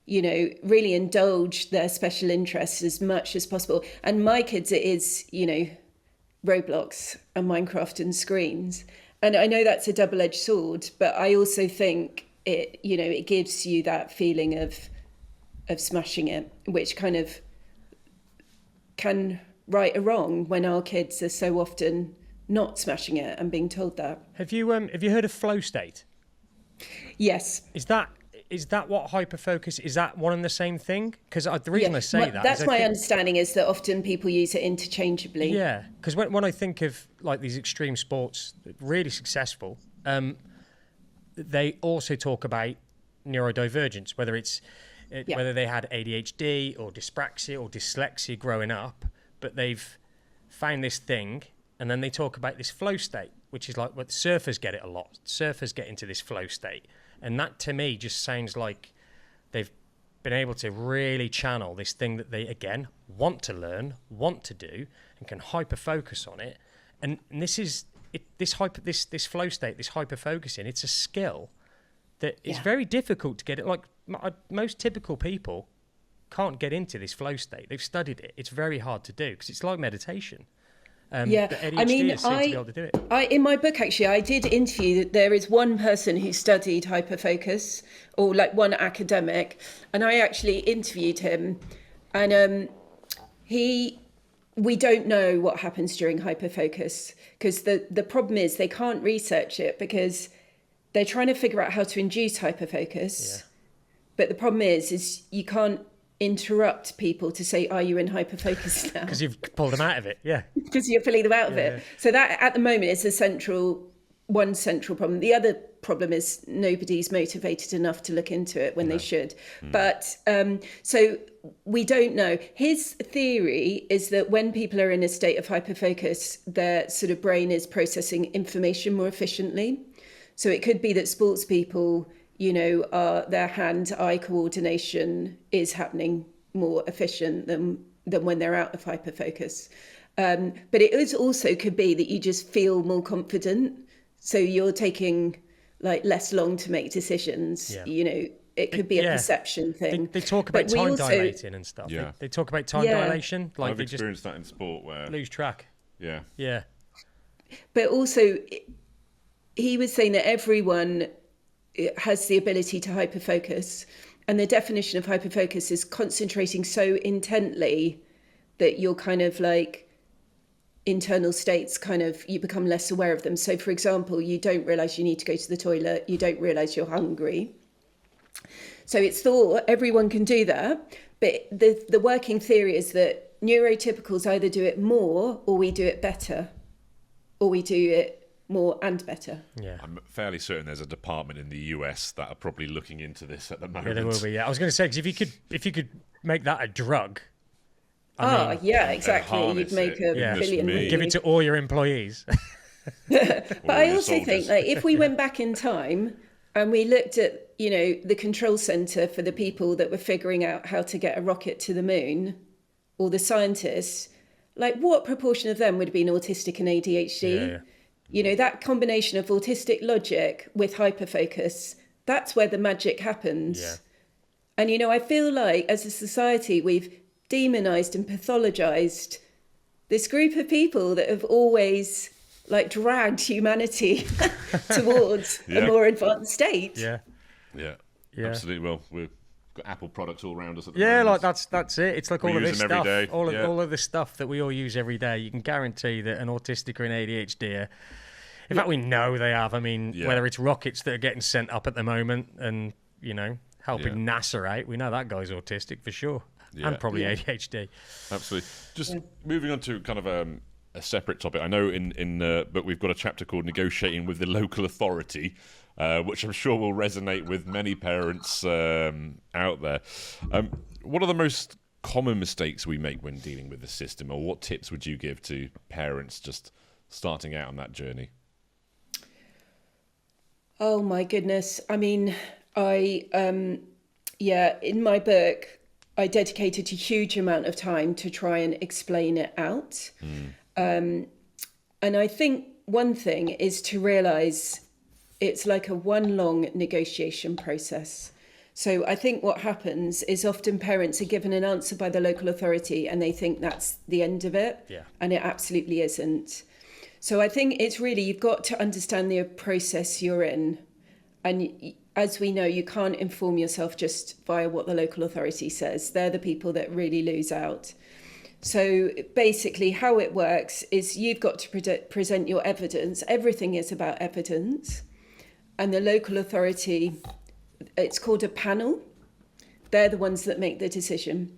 you know, really indulge their special interests as much as possible. And my kids, it is, you know, Roblox and Minecraft and screens. And I know that's a double-edged sword, but I also think it, you know, it gives you that feeling of smashing it, which kind of can right or wrong when our kids are so often not smashing it and being told that. Have you heard of flow state? Yes. Is that what hyperfocus is? That one and the same thing? Because the reason I say that's my understanding is that often people use it interchangeably. Yeah, because when I think of like these extreme sports, really successful, they also talk about neurodivergence, whether it's whether they had ADHD or dyspraxia or dyslexia growing up, but they've found this thing, and then they talk about this flow state, which is like what surfers get it a lot. Surfers get into this flow state, and that to me just sounds like they've been able to really channel this thing that they again want to learn, want to do, and can hyper focus on it. And this is this flow state, this hyper focusing. It's a skill that is very difficult to get it. Like most typical people can't get into this flow state. They've studied it. It's very hard to do because it's like meditation. But ADHD I mean, seem to be able to do it. In my book, actually, I did interview that there is one person who studied hyperfocus, or like one academic, and I actually interviewed him, and we don't know what happens during hyperfocus because the problem is they can't research it because they're trying to figure out how to induce hyperfocus, but the problem is you can't interrupt people to say, are you in hyperfocus now? Because you've pulled them out of it, Because you're pulling them out of it. So that at the moment is one central problem. The other problem is nobody's motivated enough to look into it when they should. But so we don't know. His theory is that when people are in a state of hyperfocus, their sort of brain is processing information more efficiently. So it could be that sports people, you know, their hand-eye coordination is happening more efficient than when they're out of hyperfocus. But it is also could be that you just feel more confident. So you're taking like less long to make decisions. You know, it could be a perception thing. They talk about time dilating and stuff. Yeah. They talk about time dilation. Like I've experienced that in sport where lose track. Yeah. But also, he was saying that everyone has the ability to hyperfocus, and the definition of hyperfocus is concentrating so intently that you're kind of like internal states you become less aware of them. So for example, you don't realize you need to go to the toilet, you don't realize you're hungry. So it's thought everyone can do that, but the working theory is that neurotypicals either do it more or we do it better, or we do it more and better. I'm fairly certain there's a department in the US that are probably looking into this at the moment. Yeah, there will be. I was going to say, because if you could make that a drug. I mean, exactly. You'd make a billion. Give it to all your employees. But I also think, like, if we went back in time and we looked at, you know, the control center for the people that were figuring out how to get a rocket to the moon, or the scientists, like, what proportion of them would have been autistic and ADHD? You know, that combination of autistic logic with hyperfocus, that's where the magic happens. And, you know, I feel like as a society, we've demonized and pathologized this group of people that have always like dragged humanity towards a more advanced state. Absolutely. Well, we've got Apple products all around us at the moment. Like that's it. It's like all of this stuff, all of the stuff that we all use every day. You can guarantee that an autistic or an ADHD, in fact, we know they have. I mean, whether it's rockets that are getting sent up at the moment and, you know, helping NASA out, we know that guy's autistic for sure. And probably ADHD. Absolutely. Just moving on to kind of a separate topic. I know in the book we've got a chapter called Negotiating with the Local Authority, which I'm sure will resonate with many parents out there. What are the most common mistakes we make when dealing with the system, or what tips would you give to parents just starting out on that journey? Oh my goodness. I mean, in my book, I dedicated a huge amount of time to try and explain it out. And I think one thing is to realize it's like a one long negotiation process. So I think what happens is often parents are given an answer by the local authority and they think that's the end of it. Yeah. And it absolutely isn't. So I think it's really, you've got to understand the process you're in. And as we know, you can't inform yourself just via what the local authority says. They're the people that really lose out. So basically how it works is you've got to present your evidence. Everything is about evidence. And the local authority, it's called a panel. They're the ones that make the decision.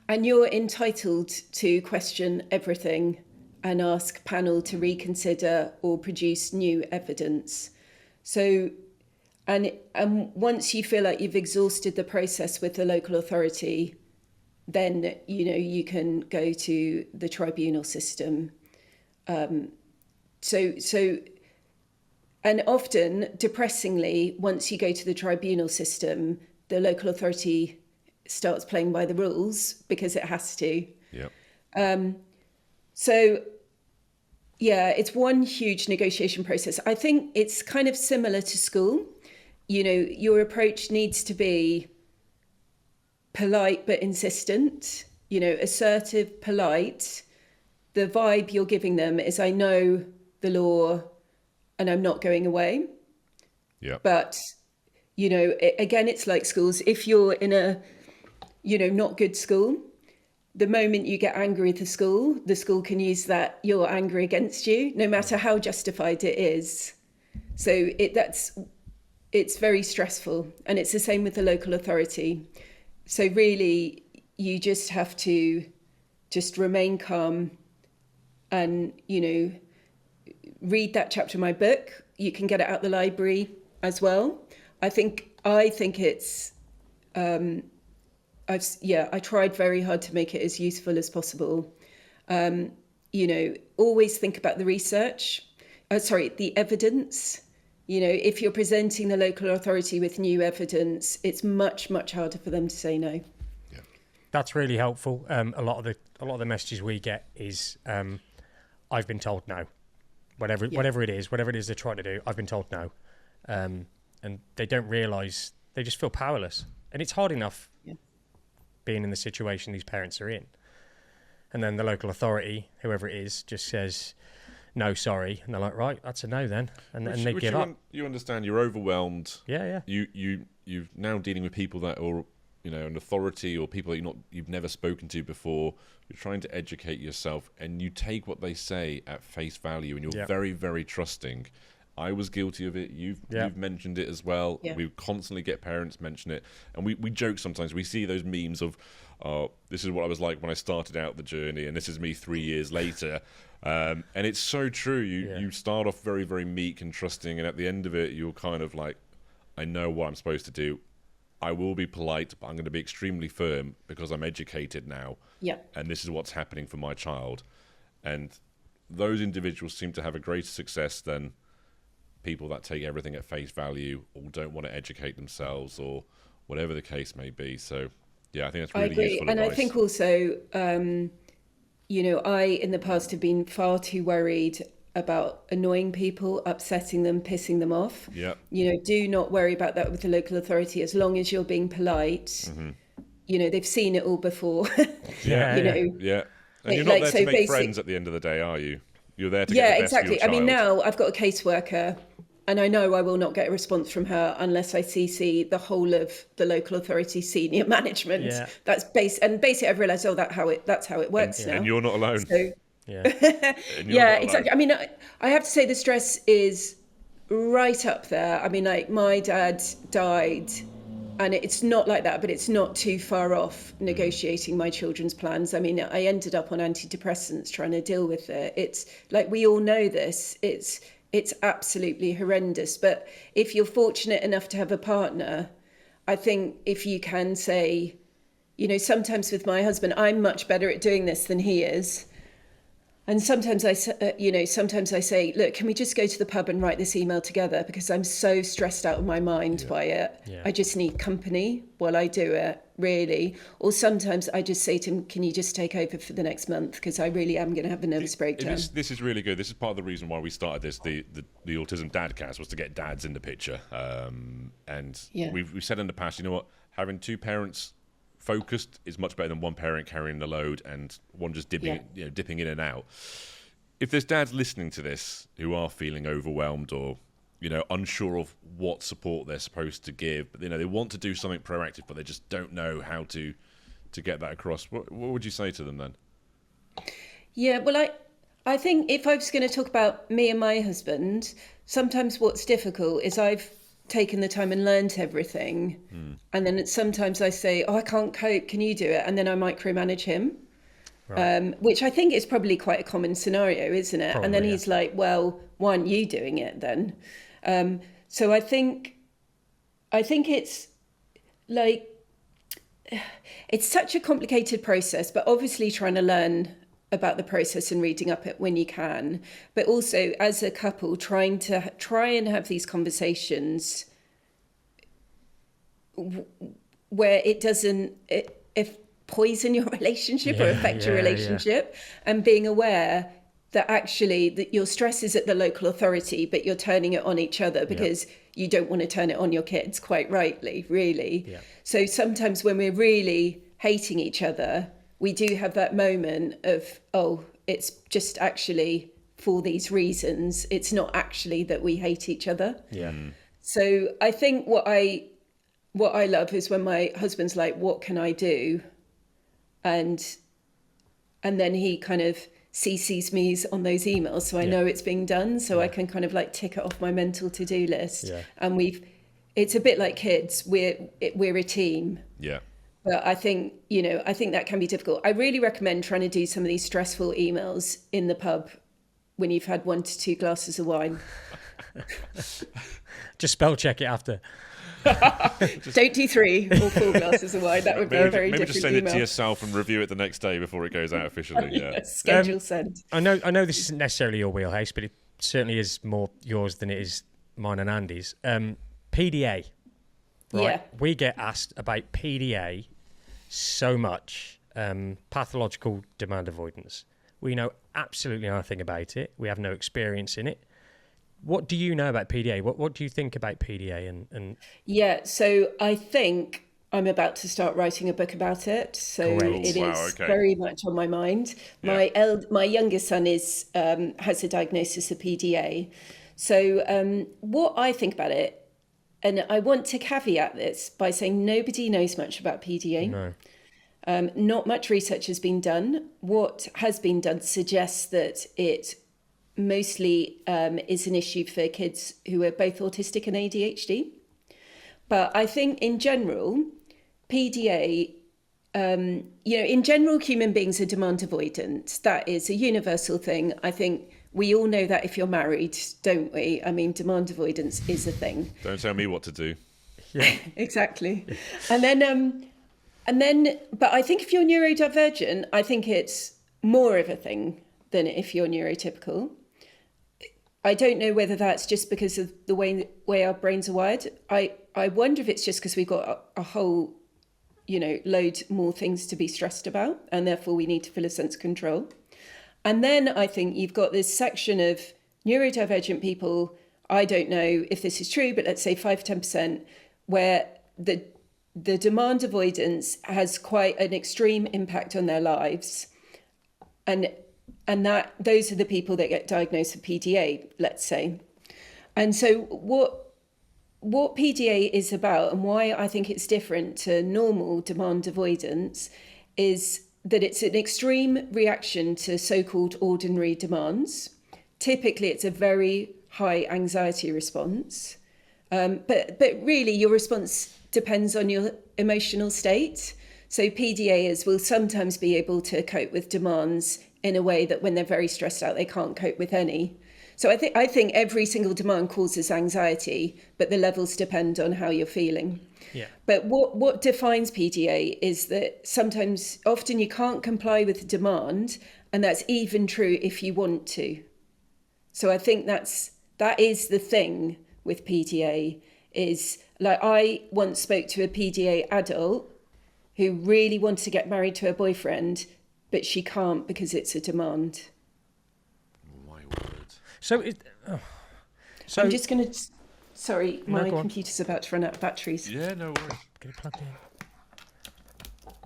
And you're entitled to question everything and ask panel to reconsider or produce new evidence. So, and once you feel like you've exhausted the process with the local authority, then, you know, you can go to the tribunal system. And often, depressingly, once you go to the tribunal system, the local authority starts playing by the rules because it has to. Yeah. It's one huge negotiation process. I think it's kind of similar to school. You know, your approach needs to be polite but insistent, you know, assertive, polite. The vibe you're giving them is, I know the law and I'm not going away. Yeah. But, you know, again, it's like schools. If you're in a, you know, not good school, the moment you get angry at the school can use that, your anger against you, no matter how justified it is. So it's very stressful. And it's the same with the local authority. So really, you just have to just remain calm and, you know, read that chapter of my book. You can get it out the library as well. I think it's, I tried very hard to make it as useful as possible. You know, always think about the research, the evidence. You know, if you're presenting the local authority with new evidence, it's much, much harder for them to say no. Yeah. That's really helpful. A lot of the messages we get is, I've been told no. Whatever it is they're trying to do, I've been told no. And they don't realise, they just feel powerless. And it's hard enough being in the situation these parents are in. And then the local authority, whoever it is, just says, no, sorry. And they're like, right, that's a no then. And they give up. You understand, you're overwhelmed. Yeah. You're now dealing with people that are, you know, an authority or people that you've never spoken to before. You're trying to educate yourself and you take what they say at face value and you're very, very trusting. I was guilty of it. You've mentioned it as well. Yeah. We constantly get parents mention it. And we joke sometimes. We see those memes of, this is what I was like when I started out the journey and this is me 3 years later. And it's so true. You start off very, very meek and trusting. And at the end of it, you're kind of like, I know what I'm supposed to do. I will be polite, but I'm going to be extremely firm because I'm educated now. Yeah. And this is what's happening for my child. And those individuals seem to have a greater success than people that take everything at face value or don't want to educate themselves or whatever the case may be. So, yeah, I think that's really useful advice. And I think also, you know, I in the past have been far too worried about annoying people, upsetting them, pissing them off. Yeah. You know, do not worry about that with the local authority as long as you're being polite. Mm-hmm. You know, they've seen it all before. Yeah. You know. Yeah. And you're not there to make friends at the end of the day, are you? You're there to get the best for your child. I mean, now I've got a caseworker and I know I will not get a response from her unless I CC the whole of the local authority senior management. Yeah. That's basically I've realised, that's how it works now. And you're not alone. So, exactly. I mean, I have to say the stress is right up there. I mean, like my dad died and it's not like that, but it's not too far off negotiating my children's plans. I mean, I ended up on antidepressants trying to deal with it. It's like, we all know this. It's absolutely horrendous. But if you're fortunate enough to have a partner, I think if you can say, sometimes with my husband, I'm much better at doing this than he is. And sometimes I say, look, can we just go to the pub and write this email together? Because I'm so stressed out of my mind by it. Yeah. I just need company while I do it, really. Or sometimes I just say to him, can you just take over for the next month? Because I really am going to have a nervous breakdown. This is really good. This is part of the reason why we started this, the Autism Dadcast, was to get dads in the picture. We've said in the past, you know what, having two parents focused is much better than one parent carrying the load and one just dipping in and out. If there's dads listening to this who are feeling overwhelmed or unsure of what support they're supposed to give, but they want to do something proactive, but they just don't know how to get that across, what would you say to them then? Yeah, well, I think if I was going to talk about me and my husband, sometimes what's difficult is I've taken the time and learnt everything. And then sometimes I say, I can't cope, can you do it? And then I micromanage him, right. Which I think is probably quite a common scenario, isn't it? Probably, and then he's like, well, why aren't you doing it then? So I think it's like, it's such a complicated process, but obviously trying to learn about the process and reading up it when you can, but also as a couple try and have these conversations where it doesn't poison your relationship or affect your relationship, and being aware that actually that your stress is at the local authority, but you're turning it on each other because you don't want to turn it on your kids, quite rightly, really. Yeah. So sometimes when we're really hating each other, we do have that moment of, it's just actually for these reasons. It's not actually that we hate each other. Yeah. So I think what I love is when my husband's like, what can I do? And then he kind of CCs me on those emails, so I know it's being done, so I can kind of like tick it off my mental to-do list. Yeah. And it's a bit like kids. We're a team. Yeah. But I think that can be difficult. I really recommend trying to do some of these stressful emails in the pub when you've had 1 to 2 glasses of wine. Just spell check it after. Don't do 3 or 4 glasses of wine. That would be a very different email. Maybe just send it to yourself and review it the next day before it goes out officially. Yeah. Schedule send. I know this isn't necessarily your wheelhouse, but it certainly is more yours than it is mine and Andy's. PDA. Right? Yeah. We get asked about PDA so much. Pathological demand avoidance. We know absolutely nothing about it. We have no experience in it. What do you know about PDA? What do you think about PDA? And Yeah, so I think I'm about to start writing a book about it. So it is very much on my mind. Yeah. My youngest son has a diagnosis of PDA. So what I think about it, and I want to caveat this by saying nobody knows much about PDA. No. Not much research has been done. What has been done suggests that it mostly is an issue for kids who are both autistic and ADHD. But I think in general, PDA, in general, human beings are demand avoidant. That is a universal thing. I think we all know that if you're married, don't we? I mean, demand avoidance is a thing. Don't tell me what to do. Yeah, exactly. And then, but I think if you're neurodivergent, I think it's more of a thing than if you're neurotypical. I don't know whether that's just because of the way our brains are wired. I wonder if it's just because we've got a whole, load more things to be stressed about, and therefore we need to feel a sense of control. And then I think you've got this section of neurodivergent people, I don't know if this is true, but let's say 5-10%, where the demand avoidance has quite an extreme impact on their lives. And that those are the people that get diagnosed with PDA, let's say. And so what PDA is about, and why I think it's different to normal demand avoidance, is that it's an extreme reaction to so-called ordinary demands. Typically, it's a very high anxiety response. But really, your response depends on your emotional state. So PDAs will sometimes be able to cope with demands in a way that when they're very stressed out, they can't cope with any. So I think every single demand causes anxiety, but the levels depend on how you're feeling. Yeah. But what defines PDA is that often you can't comply with the demand, and that's even true if you want to. So I think that is the thing with PDA is, like, I once spoke to a PDA adult who really wanted to get married to her boyfriend, but she can't because it's a demand. My word. So I'm just going to... Sorry, my go on. computer's about to run out of batteries. Yeah, no worries. Get it plugged in.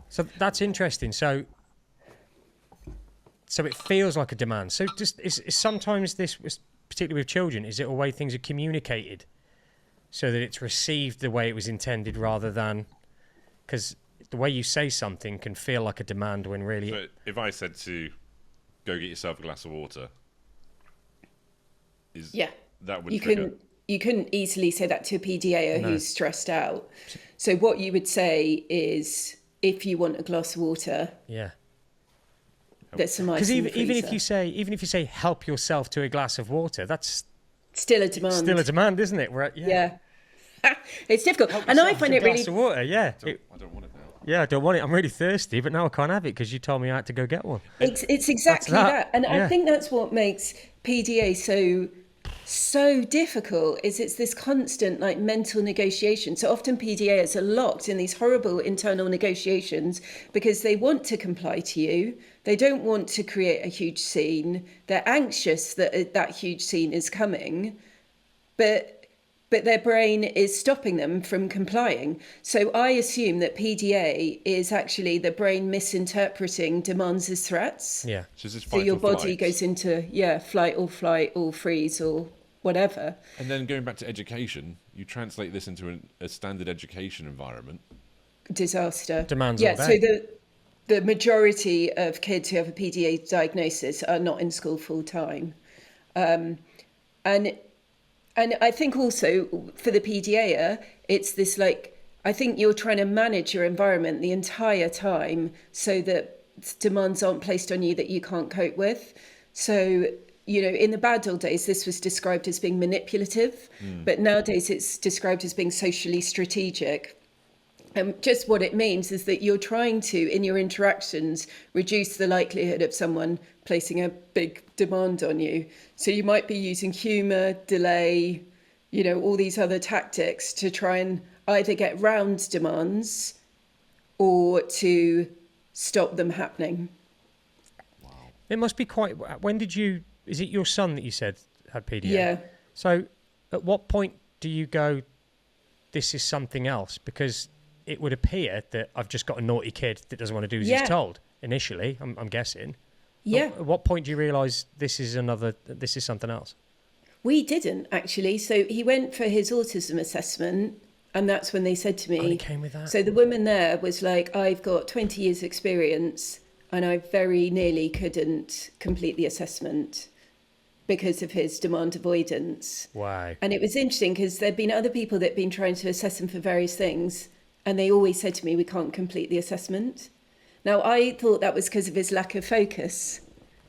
So that's interesting. So it feels like a demand. So just is sometimes this, particularly with children, is it a way things are communicated so that it's received the way it was intended rather than... Because the way you say something can feel like a demand when really... So if I said to go get yourself a glass of water, that would trigger... You couldn't easily say that to a PDA who's stressed out. So what you would say is, if you want a glass of water, there's some ice in the freezer. Even if you say help yourself to a glass of water, that's still a demand. Still a demand, isn't it? Yeah. It's difficult, and I find it really. Glass of water, yeah. I don't want it now. Yeah, I don't want it. I'm really thirsty, but now I can't have it because you told me I had to go get one. It's exactly that. And I think that's what makes PDA so difficult, is it's this constant like mental negotiation. So often PDAs are locked in these horrible internal negotiations because they want to comply to you. They don't want to create a huge scene. They're anxious that huge scene is coming, but their brain is stopping them from complying. So I assume that PDA is actually the brain misinterpreting demands as threats. Yeah. So your body goes into flight or freeze or whatever. And then going back to education, you translate this into a standard education environment. Disaster. Demands all day. So the majority of kids who have a PDA diagnosis are not in school full time. And I think also for the PDA, it's this I think you're trying to manage your environment the entire time so that demands aren't placed on you that you can't cope with. So, in the bad old days, this was described as being manipulative, but nowadays it's described as being socially strategic. And just what it means is that you're trying to, in your interactions, reduce the likelihood of someone placing a big demand on you. So you might be using humour, delay, all these other tactics to try and either get round demands or to stop them happening. Wow. It must be quite... When did you... Is it your son that you said had PDA? Yeah. So at what point do you go, this is something else? Because it would appear that I've just got a naughty kid that doesn't want to do as he's told, initially, I'm guessing. Yeah. At what point do you realise this is something else? We didn't, actually. So he went for his autism assessment, and that's when they said to me... Oh, he came with that? So the woman there was like, I've got 20 years experience, and I very nearly couldn't complete the assessment because of his demand avoidance. Wow. And it was interesting because there'd been other people that'd been trying to assess him for various things, and they always said to me, we can't complete the assessment. Now, I thought that was because of his lack of focus,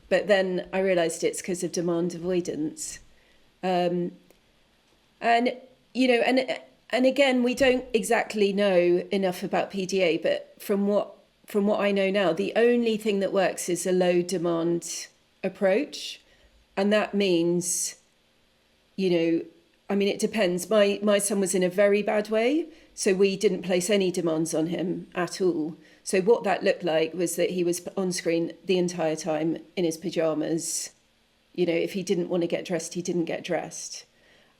but then I realised it's because of demand avoidance. And again, we don't exactly know enough about PDA, but from what I know now, the only thing that works is a low demand approach. And that means, it depends. My son was in a very bad way, so we didn't place any demands on him at all. So what that looked like was that he was on screen the entire time in his pajamas. If he didn't want to get dressed, he didn't get dressed.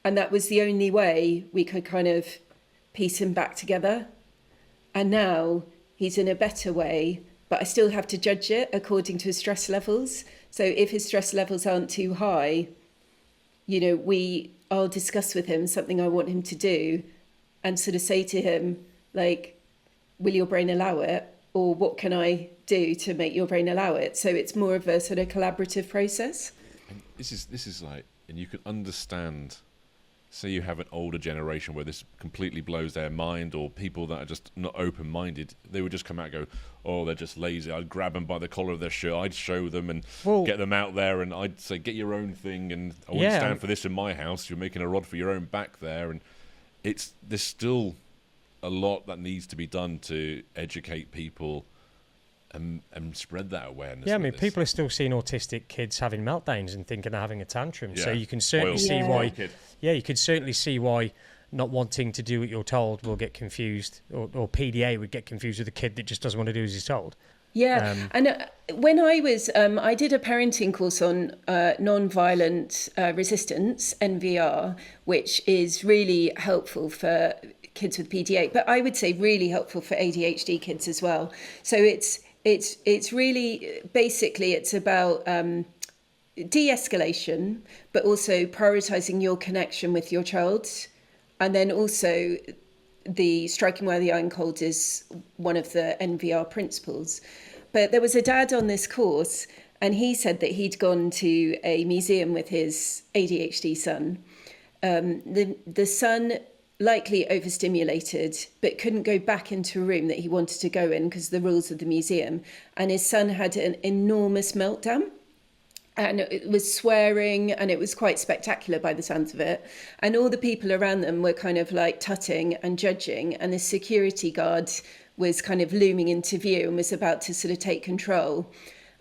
And that was the only way we could kind of piece him back together. And now he's in a better way, but I still have to judge it according to his stress levels. So if his stress levels aren't too high, I'll discuss with him something I want him to do and sort of say to him, will your brain allow it? Or what can I do to make your brain allow it? So it's more of a sort of collaborative process. And this is and you can understand say you have an older generation where this completely blows their mind, or people that are just not open-minded, they would just come out and go, oh, they're just lazy. I'd grab them by the collar of their shirt, I'd show them and get them out there, and I'd say, get your own thing, and I wouldn't stand for this in my house. You're making a rod for your own back there. And there's still a lot that needs to be done to educate people and spread that awareness. Yeah, I mean, people are still seeing autistic kids having meltdowns and thinking they're having a tantrum. Yeah. So you can certainly see why. Yeah, you can certainly see why not wanting to do what you're told will get confused, or PDA would get confused with a kid that just doesn't want to do as he's told. Yeah, and when I was, I did a parenting course on non-violent resistance, NVR, which is really helpful for kids with PDA, but I would say really helpful for ADHD kids as well. So it's really, basically, it's about de-escalation, but also prioritizing your connection with your child. And then also the striking while the iron cold is one of the NVR principles. But there was a dad on this course, and he said that he'd gone to a museum with his ADHD son. The son likely overstimulated, but couldn't go back into a room that he wanted to go in because of the rules of the museum. And his son had an enormous meltdown. And it was swearing, and it was quite spectacular by the sounds of it. And all the people around them were kind of like tutting and judging. And the security guard was kind of looming into view and was about to sort of take control.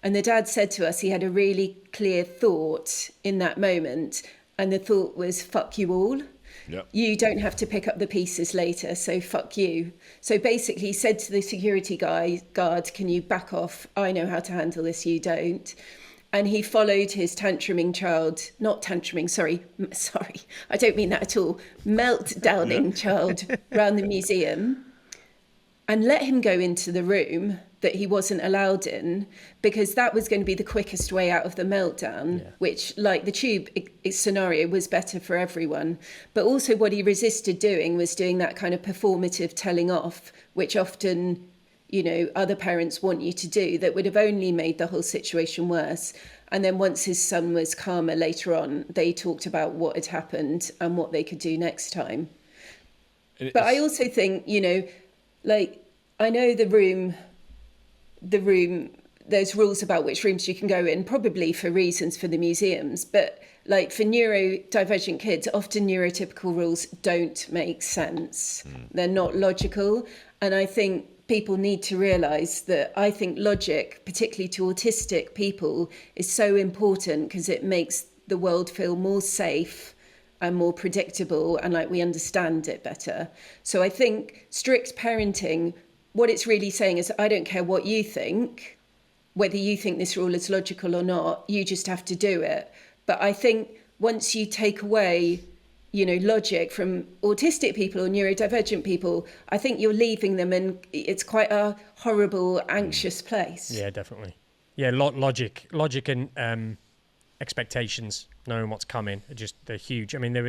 And the dad said to us he had a really clear thought in that moment. And the thought was, fuck you all. Yep. You don't have to pick up the pieces later, so fuck you. So basically he said to the security guard, can you back off? I know how to handle this, you don't. And he followed his meltdowning child around the museum and let him go into the room that he wasn't allowed in, because that was going to be the quickest way out of the meltdown, which, like the tube scenario, was better for everyone. But also what he resisted doing was doing that kind of performative telling off, which often, you know, other parents want you to do, that would have only made the whole situation worse. And then once his son was calmer later on, they talked about what had happened and what they could do next time. But I also think, you know, like, I know the room, there's rules about which rooms you can go in, probably for reasons for the museums. But like for neurodivergent kids, often neurotypical rules don't make sense. They're not logical. And I think people need to realise that I think logic, particularly to autistic people, is so important because it makes the world feel more safe and more predictable, and like we understand it better. So I think strict parenting, what it's really saying is, I don't care what you think, whether you think this rule is logical or not, you just have to do it. But I think once you take away, you know, logic from autistic people or neurodivergent people, I think you're leaving them, and it's quite a horrible, anxious place. Yeah, definitely. Yeah, logic and expectations, knowing what's coming, they're huge. I mean, they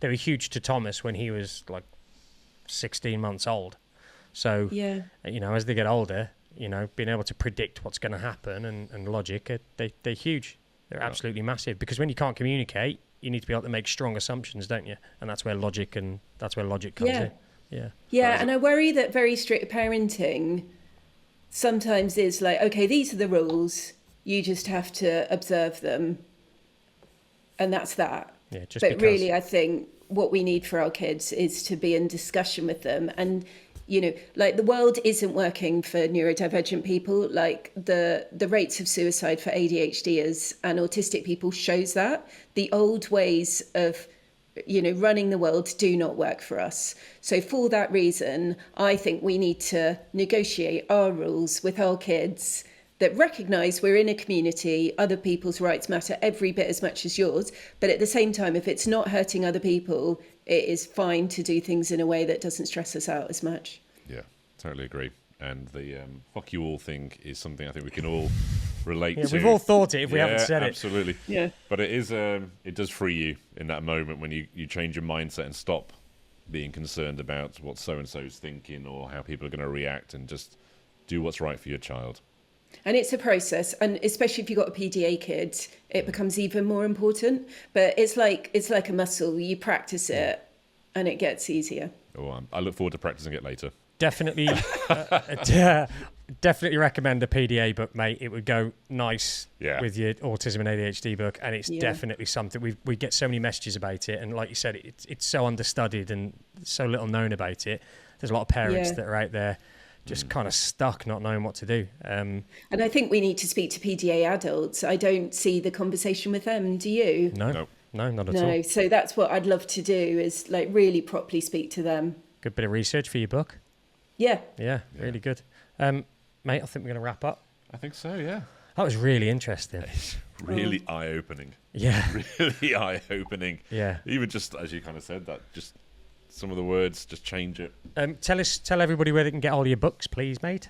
were huge to Thomas when he was like 16 months old. So, yeah, you know, as they get older, you know, being able to predict what's going to happen and logic, they're huge. They're absolutely massive, because when you can't communicate, you need to be able to make strong assumptions, don't you? And that's where logic comes in. Yeah. And I worry that very strict parenting sometimes is like, okay, these are the rules, you just have to observe them, and that's that. Yeah, but really, I think what we need for our kids is to be in discussion with them. And, you know, like the world isn't working for neurodivergent people. Like the rates of suicide for ADHDers and autistic people shows that. The old ways of, you know, running the world do not work for us. So for that reason, I think we need to negotiate our rules with our kids that recognise we're in a community, other people's rights matter every bit as much as yours. But at the same time, if it's not hurting other people, it is fine to do things in a way that doesn't stress us out as much. Yeah, totally agree. And the fuck you all thing is something I think we can all relate to. We've all thought it if we haven't said absolutely. it. Yeah. But it is it does free you in that moment when you change your mindset and stop being concerned about what so-and-so's thinking or how people are going to react, and just do what's right for your child. And it's a process, and especially if you've got a PDA kid, it becomes even more important. But it's like a muscle. You practice it, and it gets easier. Oh, I look forward to practicing it later. Definitely, definitely recommend a PDA book, mate. It would go nice with your autism and ADHD book, and it's definitely something we get so many messages about it. And like you said, it's so understudied and so little known about it. There's a lot of parents that are out there just kind of stuck, not knowing what to do. And I think we need to speak to PDA adults. I don't see the conversation with them. Do you? No, not at all. No, so that's what I'd love to do, is like really properly speak to them. Good bit of research for your book. Yeah, really good. Mate, I think we're going to wrap up. I think so, yeah. That was really interesting. It's really eye-opening. Yeah. Really eye-opening. Yeah. Even just, as you kind of said, that just some of the words, just change it. Tell everybody where they can get all your books, please, mate.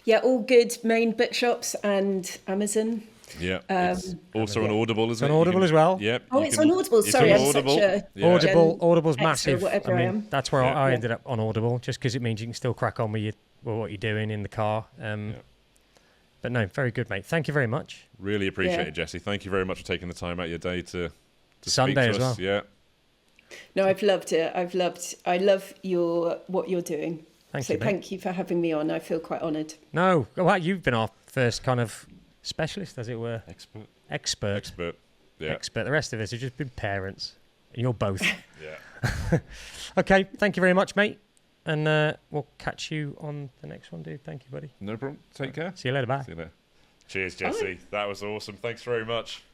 Yeah, all good main bookshops and Amazon. Yeah, it's also on Audible, isn't it? On Audible as well. Yep. Oh, it's on Audible. Sorry, I'm such a Audible's extra, massive. whatever I am. That's where I ended up on Audible, just because it means you can still crack on with what you're doing in the car. But no, very good, mate. Thank you very much. Really appreciate it, Jessie. Thank you very much for taking the time out of your day to Sunday speak to as us. well. Yeah. No, I've loved it. I love what you're doing. Thank you, mate. Thank you for having me on. I feel quite honoured. No, well, you've been our first kind of specialist, as it were. Expert. Yeah. Expert. The rest of us have just been parents. And you're both. Yeah. Okay, thank you very much, mate. And we'll catch you on the next one, dude. Thank you, buddy. No problem. Take care. See you later. Bye. See you later. Cheers, Jessie. That was awesome. Thanks very much.